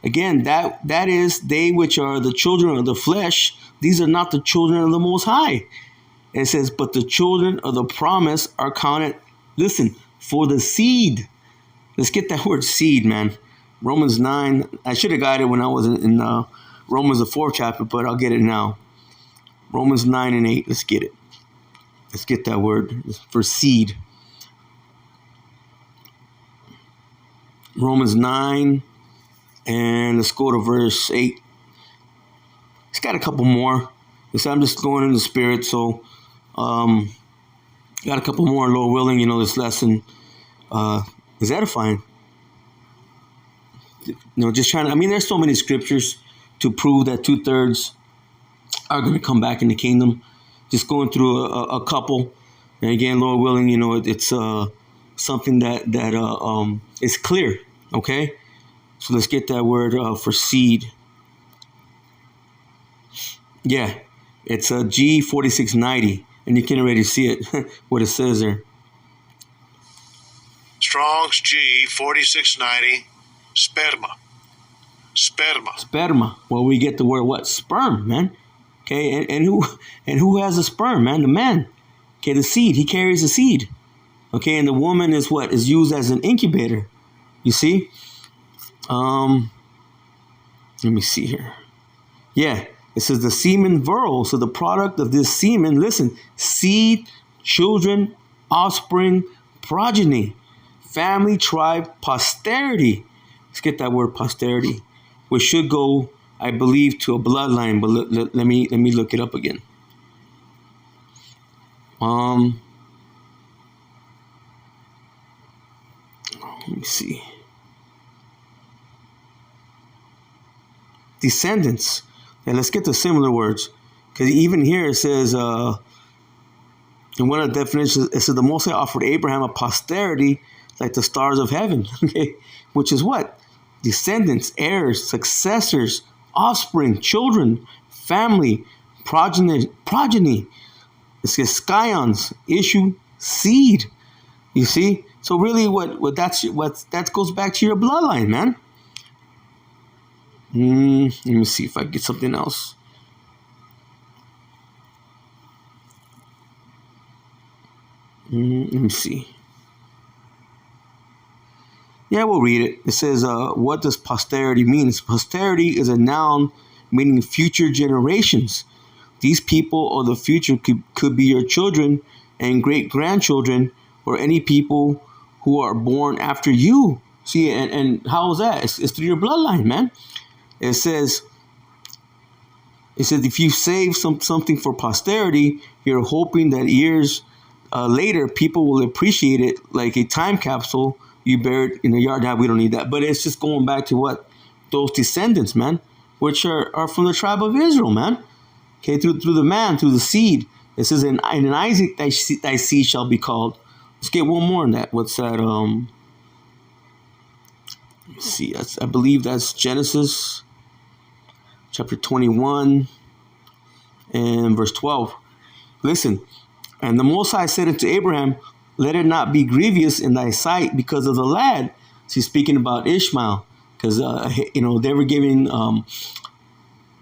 Again, that is they which are the children of the flesh. These are not the children of the Most High. It says, "But the children of the promise are counted," listen, "for the seed." Let's get that word seed, man. Romans 9. I should have got it when I was in Romans the 4th chapter, but I'll get it now. Romans 9 and 8. Let's get it. Let's get that word for seed. Romans 9, and let's go to verse 8. It's got a couple more. I'm just going in the spirit, so got a couple more, Lord willing, this lesson is edifying. Just trying to, there's so many scriptures to prove that 2/3 are going to come back in the kingdom. Just going through a couple. And again, Lord willing, it's something that is clear. Okay, so let's get that word for seed. Yeah, it's G4690, and you can already see it what it says there. Strong's G4690, sperma. Sperma. Sperma. Well, we get the word what? Sperm, man. Okay, and who has a sperm, man? The man. Okay, the seed. He carries the seed. Okay, and the woman is what? Is used as an incubator. You see? Let me see here. Yeah, it says the semen virile. So the product of this semen, listen, seed, children, offspring, progeny, family, tribe, posterity. Let's get that word posterity, which should go, I believe, to a bloodline. But let me look it up again. Let me see. Descendants. Yeah, let's get the similar words, because even here it says, in one of the definitions, it says the Most High offered Abraham a posterity like the stars of heaven. Okay, which is what? Descendants, heirs, successors, offspring, children, family, progeny. It says scions, issue, seed. You see? So really that goes back to your bloodline, man. Let me see if I get something else. Let me see. Yeah, we'll read it. It says, what does posterity mean? Posterity is a noun meaning future generations. These people of the future could be your children and great-grandchildren, or any people who are born after you. See, and how is that? It's through your bloodline, man. It says if you save something for posterity, you're hoping that years later people will appreciate it like a time capsule you buried in the yard. Now we don't need that, but it's just going back to what? Those descendants, man, which are from the tribe of Israel, man. Okay, through the man, through the seed. It says, in Isaac thy seed shall be called. Let's get one more in that. What's that? Let's see. I believe that's Genesis chapter 21 and verse 12. Listen, and the Most High said unto Abraham, let it not be grievous in thy sight because of the lad. So he's speaking about Ishmael, because they were giving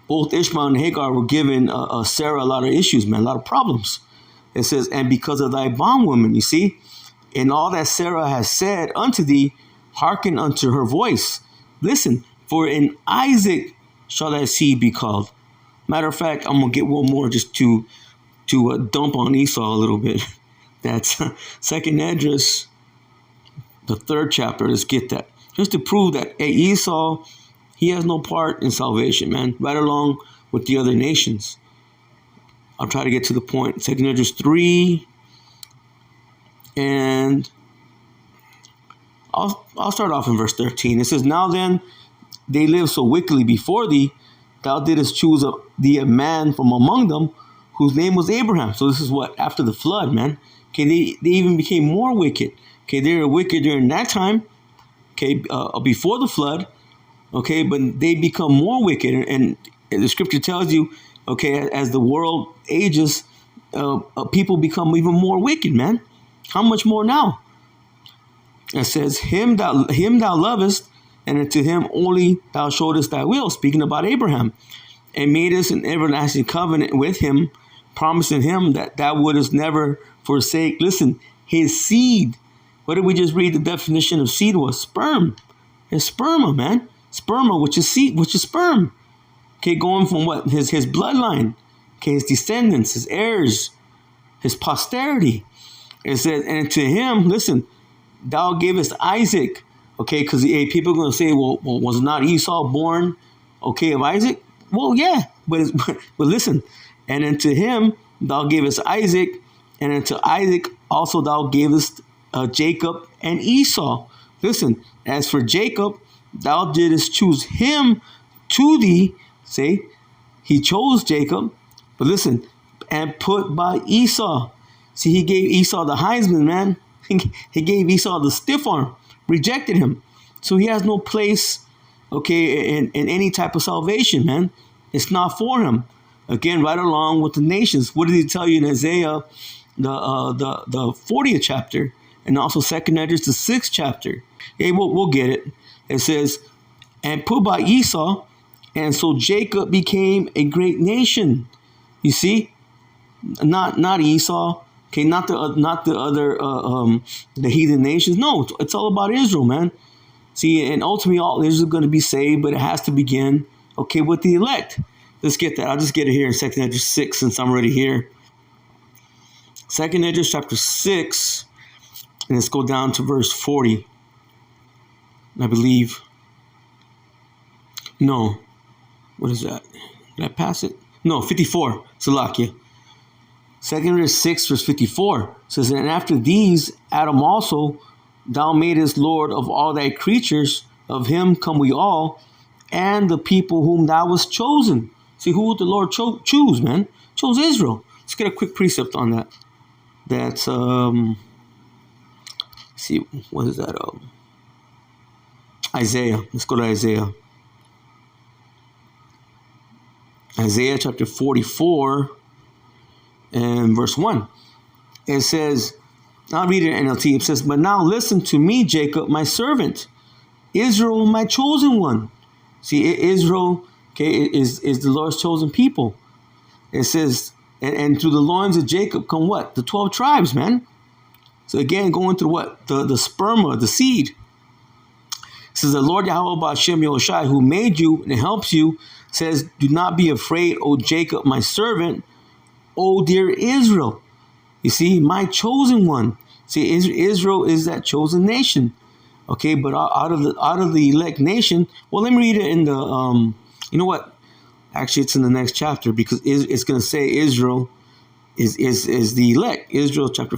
both Ishmael and Hagar were giving Sarah a lot of issues, man, a lot of problems. It says, and because of thy bondwoman, you see, and all that Sarah has said unto thee, hearken unto her voice. Listen, for in Isaac shall thy seed be called. Matter of fact, I'm going to get one more just to dump on Esau a little bit. That's Second Esdras, the 3rd chapter. Let's get that. Just to prove that Esau, he has no part in salvation, man. Right along with the other nations. I'll try to get to the point. Second Esdras 3. And I'll start off in verse 13. It says, now then, they lived so wickedly before thee, thou didst choose thee a man from among them, whose name was Abraham. So this is what? After the flood, man. Okay, they even became more wicked. Okay, they were wicked during that time. Okay, before the flood. Okay, but they become more wicked. And the scripture tells you, okay, as the world ages, people become even more wicked, man. How much more now? It says, him thou lovest, and unto him only thou showedest thy will, speaking about Abraham, and madest an everlasting covenant with him, promising him that thou wouldest never forsake, listen, his seed. What did we just read? The definition of seed was sperm. It's sperma, man. Sperma, which is seed, which is sperm. Okay, going from what? His bloodline. Okay, his descendants, his heirs, his posterity. It says, and to him, listen, thou gavest Isaac. Okay, because people are going to say, well, was not Esau born, okay, of Isaac? Well, yeah, but listen, and unto him thou gavest Isaac, and unto Isaac also thou gavest Jacob and Esau. Listen, as for Jacob, thou didst choose him to thee. Say, he chose Jacob, but listen, and put by Esau. See, he gave Esau the Heisman, man. He gave Esau the stiff arm, rejected him. So he has no place, okay, in any type of salvation, man. It's not for him. Again, right along with the nations. What did he tell you in Isaiah, the 40th chapter, and also Second Esdras, the 6th chapter? Hey, we'll get it. It says, and put by Esau, and so Jacob became a great nation. You see, not Esau, okay, not the other the heathen nations. No, it's all about Israel, man. See, and ultimately all Israel is going to be saved, but it has to begin, okay, with the elect. Let's get that. I'll just get it here in 2nd Esdras 6 since I'm already here. 2nd Esdras chapter 6, and let's go down to verse 40. I believe. No. What is that? Did I pass it? No, 54. Salakia. 2nd Esdras 6 verse 54 says, and after these, Adam also, thou madest Lord of all thy creatures, of him come we all, and the people whom thou wast chosen. See, who would the Lord choose, man? Chose Israel. Let's get a quick precept on that. That's, see, what is that? Isaiah. Let's go to Isaiah. Isaiah chapter 44 and verse 1. It says, I'll read it in NLT. It says, but now listen to me, Jacob, my servant, Israel, my chosen one. See, Israel, okay, is the Lord's chosen people. It says, and through the loins of Jacob come what? The 12 tribes, man. So again, going through what? The sperma, the seed. It says, the Lord Yahweh Ba'ashem Yahushai, who made you and helps you, says, do not be afraid, O Jacob, my servant, O dear Israel. You see, my chosen one. See, Israel is that chosen nation. Okay, but out of the elect nation, well, let me read it in the, you know what? Actually, it's in the next chapter because it's going to say Israel is the elect. Israel chapter,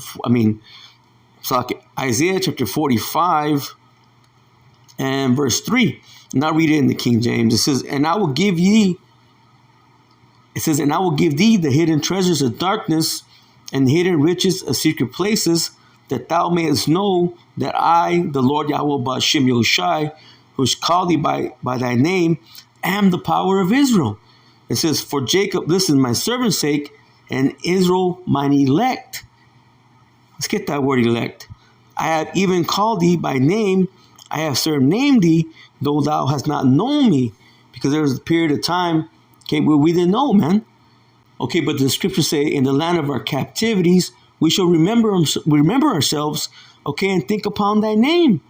Isaiah chapter 45 and verse 3. And I'll read it in the King James. It says, and I will give thee the hidden treasures of darkness and the hidden riches of secret places, that thou mayest know that I, the Lord Yahweh Ba'ashem Yahushai, who has called thee by thy name, am the power of Israel. It says, for Jacob, listen, my servant's sake, and Israel, mine elect. Let's get that word elect. I have even called thee by name. I have surnamed thee, though thou hast not known me. Because there was a period of time, okay, where we didn't know, man. Okay, but the scriptures say, in the land of our captivities, we shall remember ourselves, okay, and think upon thy name.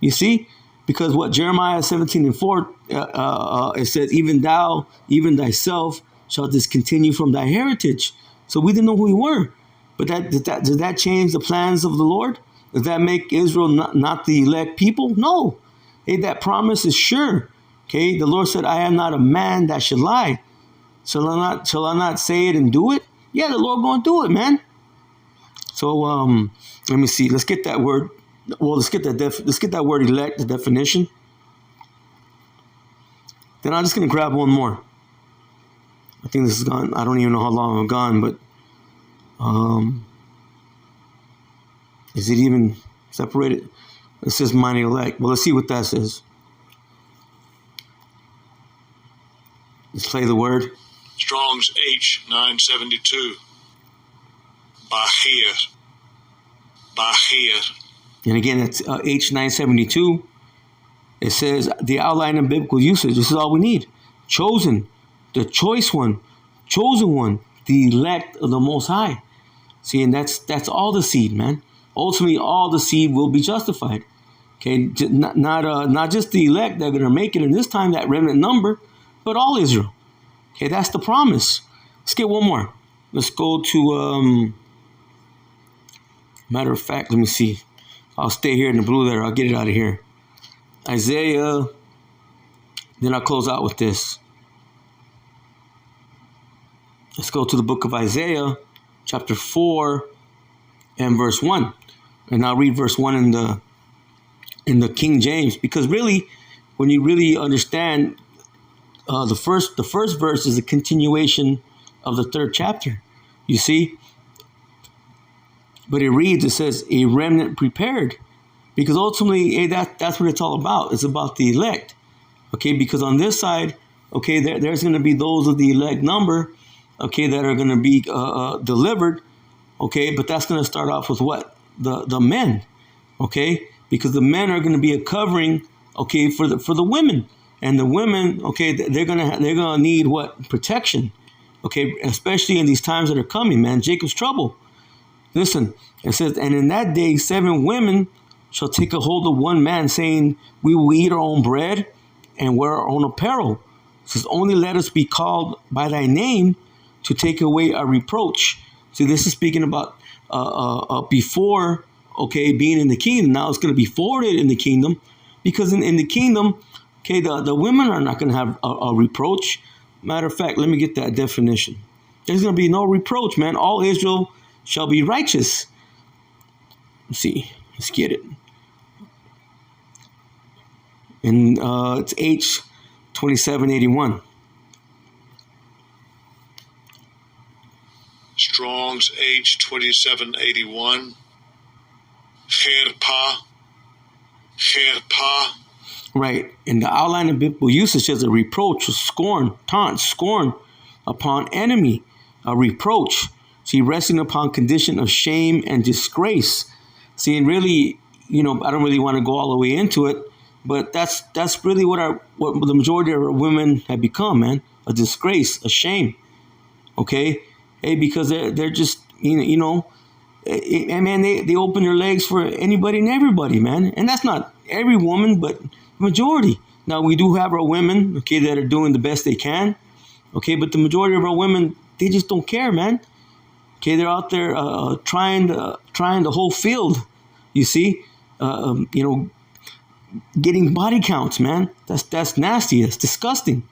You see? Because what Jeremiah 17:4, it says, even thou, even thyself, shalt discontinue from thy heritage. So we didn't know who we were. But did that change the plans of the Lord? Does that make Israel not the elect people? No. Hey, that promise is sure. Okay, the Lord said, I am not a man that should lie. Shall I not say it and do it? Yeah, the Lord going to do it, man. So let me see. Let's get that word. Well, let's get that word elect, the definition. Then I'm just going to grab one more. I think this is gone. I don't even know how long I'm gone, but is it even separated? It says mine elect. Well, let's see what that says. Let's play the word. Strong's H972. Bahir. And again, it's H972. It says the outline of biblical usage. This is all we need. Chosen, the choice one, chosen one, the elect of the Most High. See, and that's all the seed, man. Ultimately, all the seed will be justified. Okay, not just the elect that are going to make it in this time, that remnant number, but all Israel. Okay, that's the promise. Let's get one more. Let's go to, matter of fact, let me see. I'll stay here in the blue there. I'll get it out of here. Isaiah. Then I'll close out with this. Let's go to the book of Isaiah, chapter 4 and verse 1. And I'll read verse 1 in the King James, because really, when you really understand the first verse is a continuation of the third chapter. You see? But it says, a remnant prepared. Because ultimately, that's what it's all about. It's about the elect. Okay, because on this side, okay, there's going to be those of the elect number, okay, that are going to be delivered. Okay, but that's going to start off with what? The men. Okay, because the men are going to be a covering, okay, for the women. And the women, okay, they're gonna need what? Protection, okay, especially in these times that are coming, man. Jacob's trouble. Listen, it says, and in that day 7 women shall take a hold of one man, saying, we will eat our own bread and wear our own apparel. It says, only let us be called by thy name to take away our reproach. See, this is speaking about before, okay, being in the kingdom. Now it's going to be forwarded in the kingdom, because in the kingdom, okay, the women are not going to have a reproach. Matter of fact, let me get that definition. There's going to be no reproach, man. All Israel shall be righteous. Let's see. Let's get it. And it's H 2781. Strong's H 2781. Cherpa. Right. In the outline of biblical usage, says a reproach, a scorn, taunt, scorn upon enemy, a reproach. See, resting upon condition of shame and disgrace. See, and really, I don't really want to go all the way into it, but that's really what the majority of our women have become, man. A disgrace, a shame. Okay? Hey, because they're just, and man, they open their legs for anybody and everybody, man. And that's not every woman, but majority. Now, we do have our women, okay, that are doing the best they can. Okay, but the majority of our women, they just don't care, man. Okay, they're out there trying the whole field, you see, getting body counts, man. That's nasty. That's disgusting.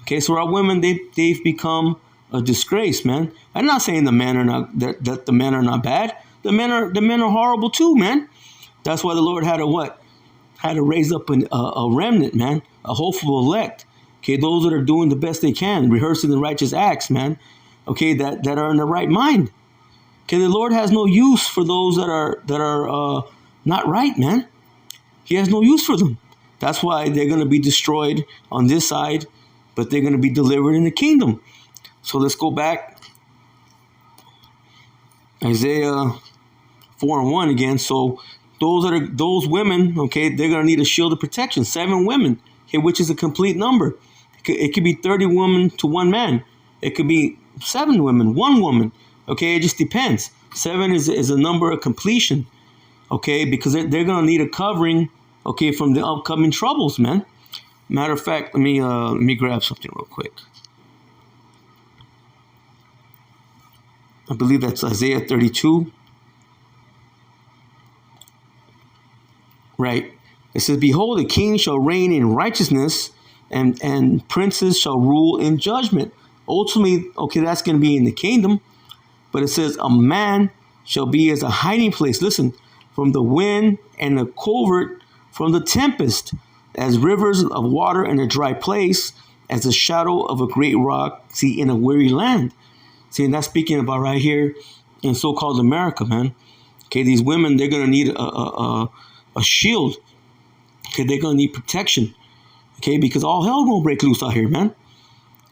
Okay, so our women, they've become a disgrace, man. I'm not saying the men are not that the men are not bad. The men are horrible too, man. That's why the Lord had to raise up a remnant, man, a hopeful elect. Okay, those that are doing the best they can, rehearsing the righteous acts, man. Okay, that are in the right mind. Okay, the Lord has no use for those that are not right, man. He has no use for them. That's why they're going to be destroyed on this side, but they're going to be delivered in the kingdom. So let's go back. Isaiah 4:1 again. So those women, okay, they're going to need a shield of protection. 7 women, okay, which is a complete number. It could be 30 women to 1 man. It could be 7 women, 1 woman. Okay, it just depends. 7 is a number of completion. Okay, because they're going to need a covering, okay, from the upcoming troubles, man. Matter of fact, let me grab something real quick. I believe that's Isaiah 32. Right. It says, behold, a king shall reign in righteousness, and princes shall rule in judgment. Ultimately, okay, that's going to be in the kingdom. But it says, a man shall be as a hiding place. Listen, from the wind and a covert from the tempest, as rivers of water in a dry place, as the shadow of a great rock, see, in a weary land. See, and that's speaking about right here in so-called America, man. Okay, these women, they're going to need a shield. Okay, they're going to need protection. Okay, because all hell going to break loose out here, man.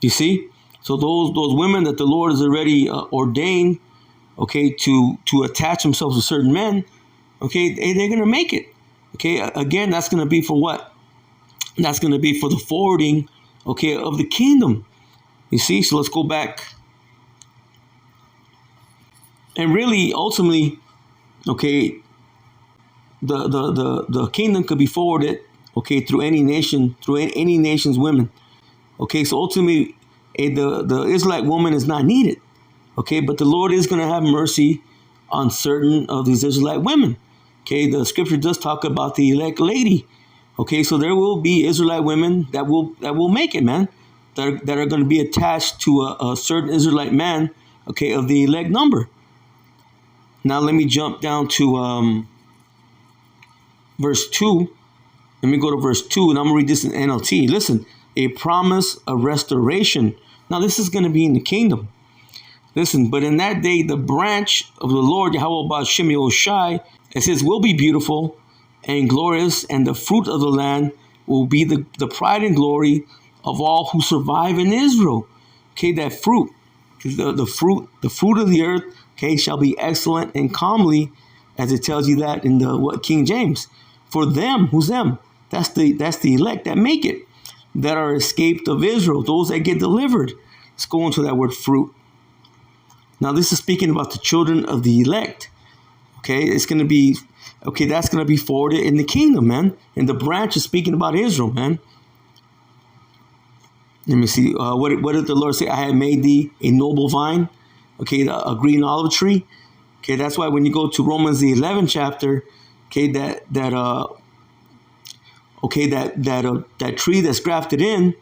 You see? So those women that the Lord has already ordained, okay, to attach themselves to certain men, okay, they're going to make it. Okay, again, that's going to be for what? That's going to be for the forwarding, okay, of the kingdom. You see? So let's go back. And really, ultimately, okay, the kingdom could be forwarded, okay, through any nation, through any nation's women. Okay, so ultimately, the Israelite woman is not needed. Okay, but the Lord is going to have mercy on certain of these Israelite women. Okay, the scripture does talk about the elect lady. Okay, so there will be Israelite women that will make it, man, that are going to be attached to a certain Israelite man, okay, of the elect number. Now let me jump down to verse 2. Let me go to verse 2, and I'm going to read this in NLT. Listen, a promise of restoration. Now this is going to be in the kingdom. Listen, but in that day, the branch of the Lord, Yahweh Ba'Shem Yoshai, it says, will be beautiful and glorious, and the fruit of the land will be the pride and glory of all who survive in Israel. Okay, that fruit, the fruit of the earth, okay, shall be excellent and comely, as it tells you that in the King James. For them, who's them? That's the elect that make it. that are escaped of Israel, those that get delivered. Let's go into that word fruit. Now this is speaking about the children of the elect. Okay, it's going to be, okay, that's going to be forwarded in the kingdom, man. And the branch is speaking about Israel, man. Let me see. What did the Lord say? I have made thee a noble vine. Okay, a green olive tree. Okay, that's why when you go to Romans the 11th chapter, okay, that tree that's grafted in,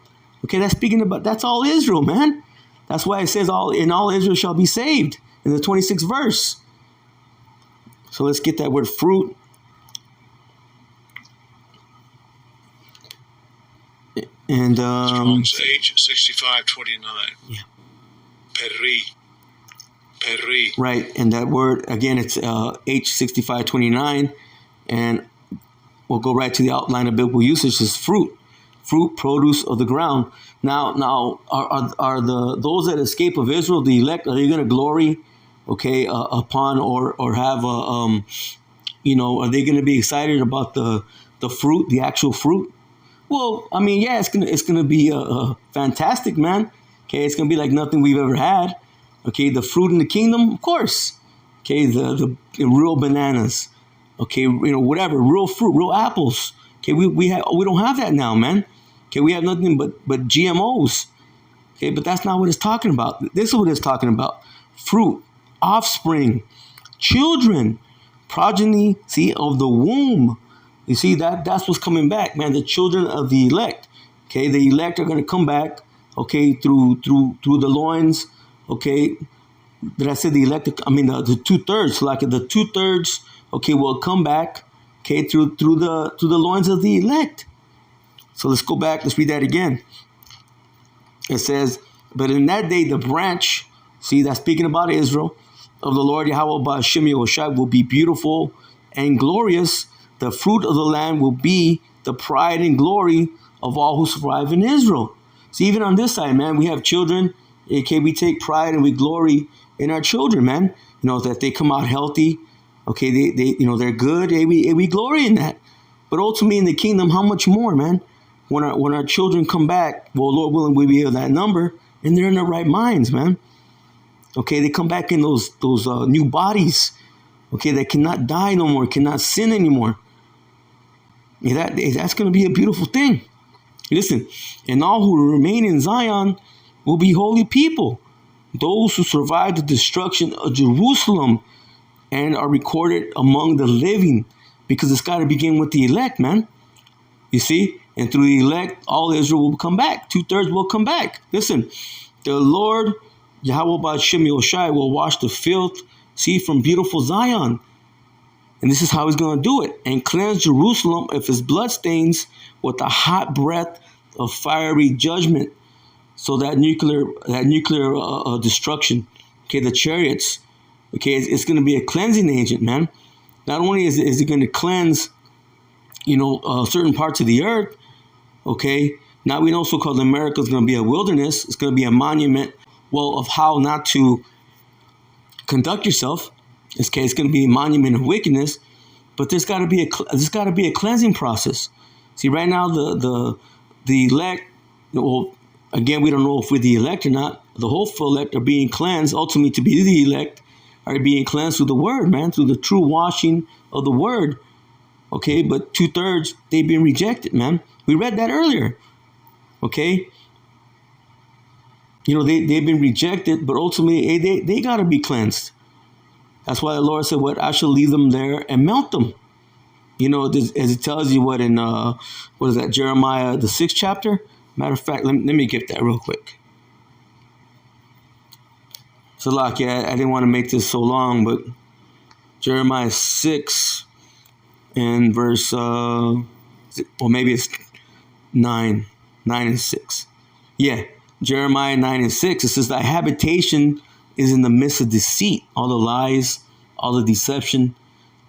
okay, that's speaking about, that's all Israel, man. That's why it says all Israel shall be saved in the 26th verse. So let's get that word fruit. And Strong's H6529. Yeah. Peri. Right, and that word again, it's H6529, and we'll go right to the outline of biblical usage. Is fruit, produce of the ground. Now, are those that escape of Israel, the elect, are they going to glory, okay, upon or have are they going to be excited about the fruit, the actual fruit? Well, I mean, yeah, it's gonna be fantastic, man. Okay, it's gonna be like nothing we've ever had. Okay, the fruit in the kingdom, of course. Okay, the real bananas. Okay, whatever, real fruit, real apples. Okay, we don't have that now, man. Okay, we have nothing but GMOs. Okay, but that's not what it's talking about. This is what it's talking about: fruit, offspring, children, progeny. See, of the womb. You see, that's what's coming back, man. The children of the elect. Okay, the elect are going to come back. Okay, through the loins. Okay, did I say the elect? I mean the 2/3. Like the 2/3. Okay, will come back. Okay, through the loins of the elect. So let's go back. Let's read that again. It says, but in that day the branch. See, that's speaking about Israel of the Lord Yahweh Ba'Shem Yahushua will be beautiful and glorious. The fruit of the land will be the pride and glory of all who survive in Israel. See, even on this side, man, we have children. Okay, we take pride and we glory in our children, man. That they come out healthy. Okay, they're good. We glory in that. But ultimately in the kingdom, how much more, man? When our children come back, well, Lord willing, we'll be of that number, and they're in their right minds, man. Okay, they come back in those new bodies. Okay, that cannot die no more, cannot sin anymore. That's going to be a beautiful thing. Listen, and all who remain in Zion will be holy people, those who survived the destruction of Jerusalem and are recorded among the living, because it's got to begin with the elect, man. You see, and through the elect, all Israel will come back. 2/3 will come back. Listen, the Lord Yahweh Ba'Shem Yahushua will wash the filth, see, from beautiful Zion. And this is how he's going to do it. And cleanse Jerusalem of its bloodstains with a hot breath of fiery judgment. So that nuclear destruction, okay, the chariots, okay, it's going to be a cleansing agent, man. Not only is it going to cleanse, certain parts of the earth, okay. Now we know so-called America is going to be a wilderness. It's going to be a monument, well, of how not to conduct yourself. It's going to be a monument of wickedness, but there's got to be a cleansing process. See, right now the elect, well, again, we don't know if we're the elect or not. The hopeful elect are being cleansed, ultimately to be the elect, are being cleansed through the word, man, through the true washing of the word. Okay, but 2/3 they've been rejected, man. We read that earlier. Okay, they've been rejected, but ultimately they got to be cleansed. That's why the Lord said, what, I shall leave them there and melt them. As it tells you what in, what is that, Jeremiah, the 6th chapter? Matter of fact, let me get that real quick. So, I didn't want to make this so long, but Jeremiah 6 and verse, maybe it's 9 and 6. Yeah, Jeremiah 9 and 6, it says, thy habitation is in the midst of deceit, all the lies, all the deception,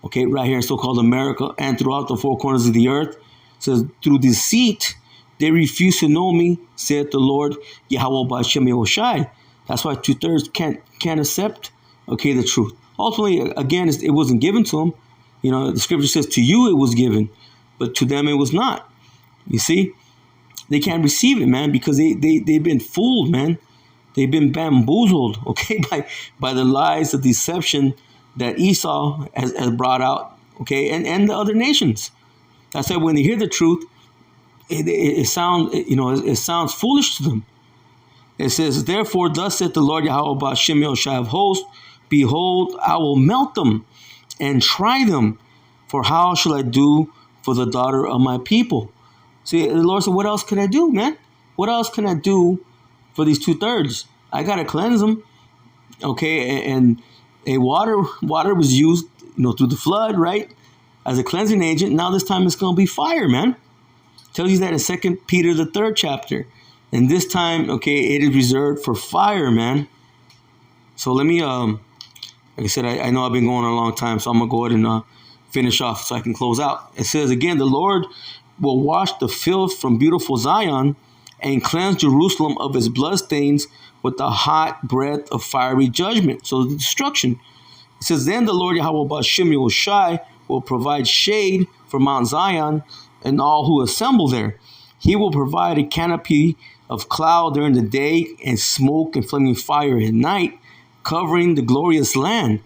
okay, right here in so-called America and throughout the four corners of the earth. It says, through deceit, they refuse to know me, saith the Lord, Yahweh Ba'Shem Yahushua. That's why 2/3 can't accept, okay, the truth. Ultimately, again, it wasn't given to them. The scripture says, to you it was given, but to them it was not. You see? They can't receive it, man, because they've been fooled, man. They've been bamboozled, okay, by the lies, the deception that Esau has brought out, okay, and the other nations. I said when they hear the truth, it sounds foolish to them. It says, therefore, thus saith the Lord Yahweh Ba'ashem Yahushai of hosts, behold, I will melt them and try them, for how shall I do for the daughter of my people? See, the Lord said, what else can I do, man? What else can I do for these 2/3? I got to cleanse them, okay? And water was used, through the flood, right? As a cleansing agent. Now this time it's going to be fire, man. Tells you that in 2 Peter, the 3rd chapter. And this time, okay, it is reserved for fire, man. So let me, like I said, I know I've been going a long time, so I'm going to go ahead and finish off so I can close out. It says, again, the Lord will wash the filth from beautiful Zion and cleanse Jerusalem of its bloodstains with the hot breath of fiery judgment. So the destruction. It says, then the Lord Yahweh Ba'ashem Yahushai will provide shade for Mount Zion and all who assemble there. He will provide a canopy of cloud during the day and smoke and flaming fire at night, covering the glorious land.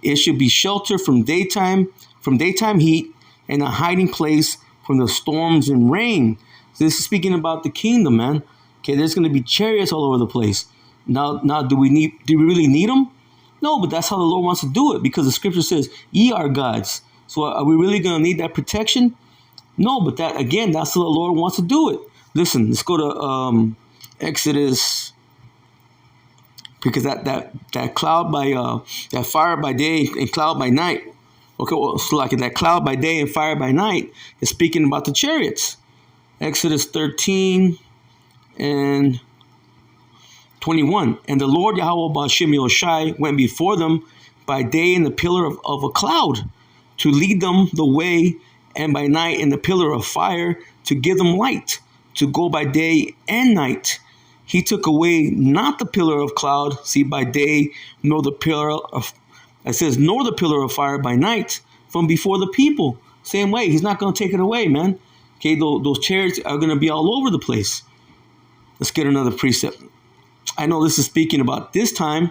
It should be shelter from daytime heat and a hiding place from the storms and rain. This is speaking about the kingdom, man. Okay, there's going to be chariots all over the place. Now, do we really need them? No, but that's how the Lord wants to do it, because the scripture says, ye are gods. So are we really going to need that protection? No, but that's how the Lord wants to do it. Listen, let's go to Exodus, because that cloud by that fire by day and cloud by night. Okay, well, so like that cloud by day and fire by night is speaking about the chariots. Exodus 13 and 21. And the Lord Yahweh Ba'ashem Yahushai went before them by day in the pillar of a cloud to lead them the way, and by night in the pillar of fire to give them light, to go by day and night. He took away not the pillar of cloud, see, by day, nor the pillar of fire by night from before the people. Same way, he's not going to take it away, man. Okay, those chariots are going to be all over the place. Let's get another precept. I know this is speaking about this time,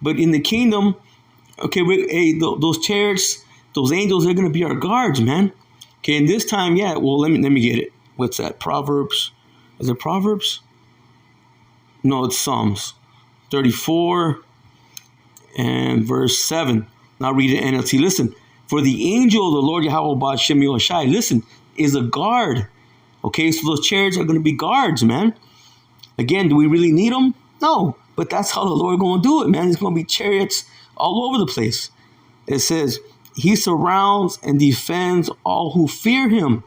but in the kingdom, okay, those chariots, those angels, they're going to be our guards, man. Okay, and this time, yeah, well, let me get it. What's that? Proverbs? Is it Proverbs? No, it's Psalms 34 and verse 7. Now read it NLT. Listen, for the angel of the Lord Yahweh Ba'ashem Yahushai, listen, is a guard. Okay, so those chariots are going to be guards, man. Again, do we really need them? No, but that's how the Lord going to do it, man. It's going to be chariots all over the place. It says, he surrounds and defends all who fear him.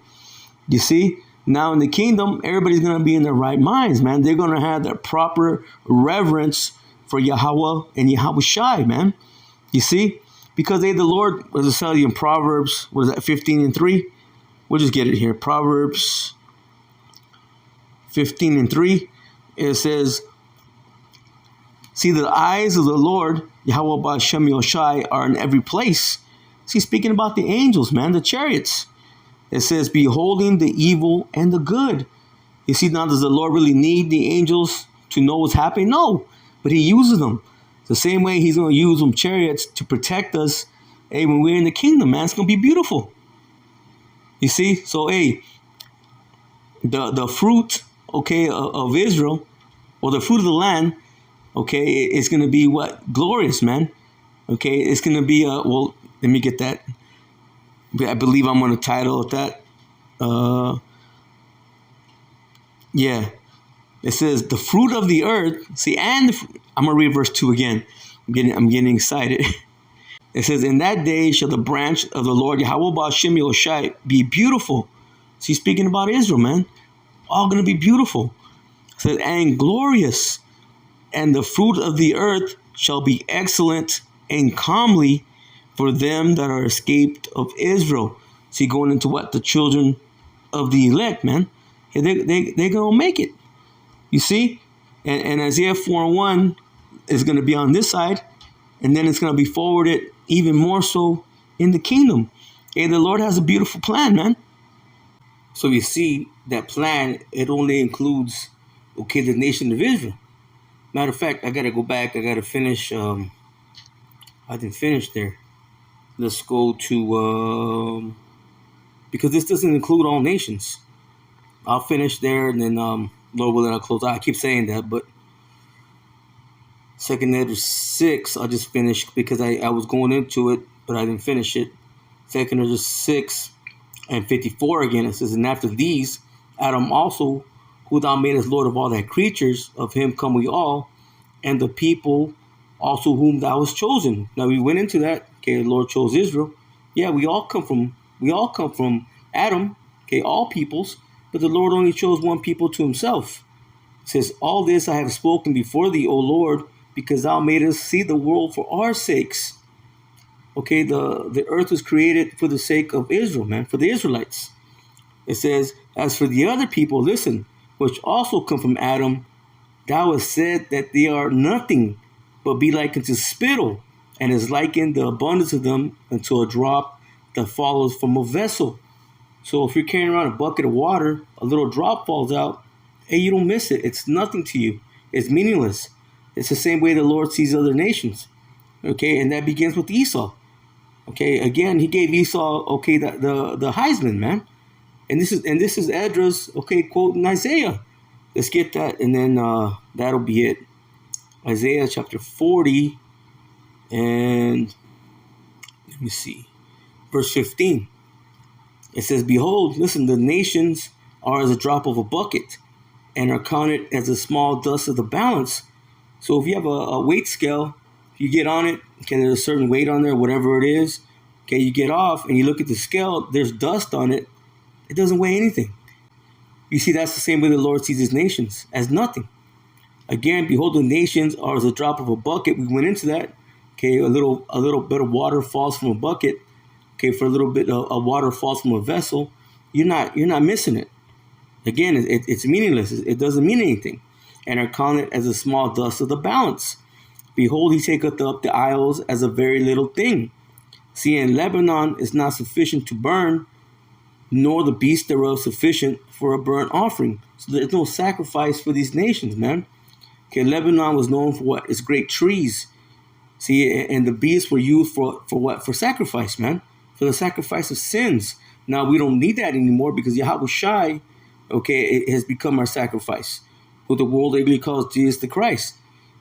You see, now in the kingdom, everybody's going to be in their right minds, man. They're going to have that proper reverence for Yahweh and Yahushai, man. You see, because the Lord, what does it tell you in Proverbs, what is that, 15 and 3? We'll just get it here. Proverbs 15 and 3. It says, see, the eyes of the Lord, Yahweh Ba'ashem Yahushai, are in every place. See, speaking about the angels, man, the chariots. It says, beholding the evil and the good. You see, now does the Lord really need the angels to know what's happening? No, but he uses them. The same way he's going to use them chariots to protect us. Hey, when we're in the kingdom, man, it's going to be beautiful. You see? So, hey, the fruit, okay, of Israel, or the fruit of the land, okay, it's going to be what? Glorious, man. Okay, it's going to be, well, let me get that. I believe I'm going to title it that. Yeah. It says, the fruit of the earth. See, and I'm going to read verse 2 again. I'm getting excited. It says, in that day shall the branch of the Lord Yahweh Ba'ashem Yahushai be beautiful. See, speaking about Israel, man. All going to be beautiful. It says, and glorious. And the fruit of the earth shall be excellent and comely for them that are escaped of Israel. See, going into what? The children of the elect, man. They're going to make it. You see? And Isaiah 4 and 1 is going to be on this side. And then it's going to be forwarded even more so in the kingdom. Hey, the Lord has a beautiful plan, man. So you see that plan, it only includes, okay, the nation of Israel. Matter of fact, I got to go back. I got to finish. I didn't finish there. Let's go to, because this doesn't include all nations. I'll finish there, and then Lord willing, I'll close out. I keep saying that, but 2 Ezra 6, I'll just finish because I was going into it, but I didn't finish it. 2 Ezra 6 and 54 again, it says, and after these, Adam also, who thou madest Lord of all thy creatures, of him come we all, and the people also whom thou hast chosen. Now we went into that. Okay, the Lord chose Israel. Yeah, we all come from Adam. Okay, all peoples, but the Lord only chose one people to himself. It says, all this I have spoken before thee, O Lord, because thou madest see the world for our sakes. Okay, the earth was created for the sake of Israel, man, for the Israelites. It says, as for the other people, listen, which also come from Adam, thou hast said that they are nothing, but be like unto spittle, and is likened the abundance of them unto a drop that follows from a vessel. So if you're carrying around a bucket of water, a little drop falls out, hey, you don't miss it. It's nothing to you. It's meaningless. It's the same way the Lord sees other nations. Okay, and that begins with Esau. Okay, again, he gave Esau, okay, the Heisman, man. And this is Esdras, okay, quoting Isaiah. Let's get that, and then that'll be it. Isaiah chapter 40, and let me see, verse 15. It says, behold, listen, the nations are as a drop of a bucket, and are counted as a small dust of the balance. So if you have a weight scale, you get on it, okay, there's a certain weight on there, whatever it is, okay, you get off, and you look at the scale, there's dust on it, it doesn't weigh anything. You see, that's the same way the Lord sees his nations, as nothing. Again, behold, the nations are as a drop of a bucket. We went into that. Okay, a little bit of water falls from a bucket. Okay, for a little bit of water falls from a vessel. You're not missing it. Again, it's meaningless. It doesn't mean anything. And are counted as a small dust of the balance. Behold, he taketh up the isles as a very little thing. See, in Lebanon is not sufficient to burn, nor the beast thereof sufficient for a burnt offering. So there's no sacrifice for these nations, man. Okay, Lebanon was known for what? Its great trees. See, and the beasts were used for what? For sacrifice, man. For the sacrifice of sins. Now, we don't need that anymore because Yahweh Shai, okay, it has become our sacrifice. Who the world legally calls Jesus the Christ.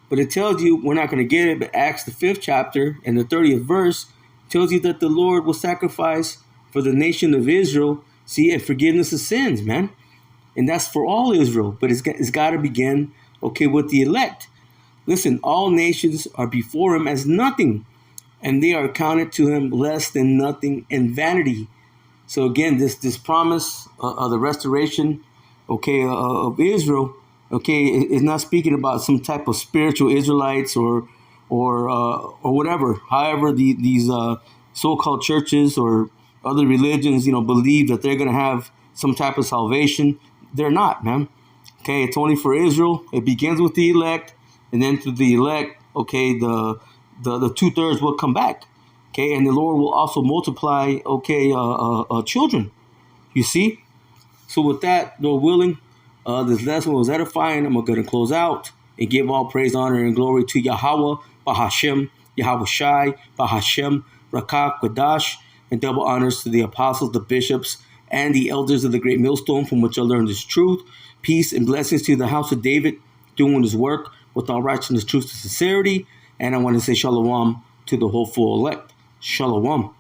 But it tells you, we're not going to get it, but Acts the 5th chapter and the 30th verse tells you that the Lord will sacrifice for the nation of Israel, see, and forgiveness of sins, man. And that's for all Israel, but it's got to begin, okay, with the elect. Listen, all nations are before him as nothing, and they are counted to him less than nothing and vanity. So again, this promise of the restoration, okay, of Israel, okay, is not speaking about some type of spiritual Israelites or whatever. However, these so-called churches or other religions, believe that they're going to have some type of salvation. They're not, man. Okay, it's only for Israel. It begins with the elect, and then through the elect, okay, the 2/3 will come back. Okay, and the Lord will also multiply, okay, children. You see? So with that, Lord willing, this lesson was edifying. I'm going to close out and give all praise, honor, and glory to Yahweh, Bahashem, Yahweh Shai, Bahashem, Rakak, Quadash, and double honors to the apostles, the bishops, and the elders of the great millstone from which I learned this truth. Peace and blessings to the house of David, doing his work with all righteousness, truth, and sincerity. And I want to say shalom to the whole full elect. Shalom.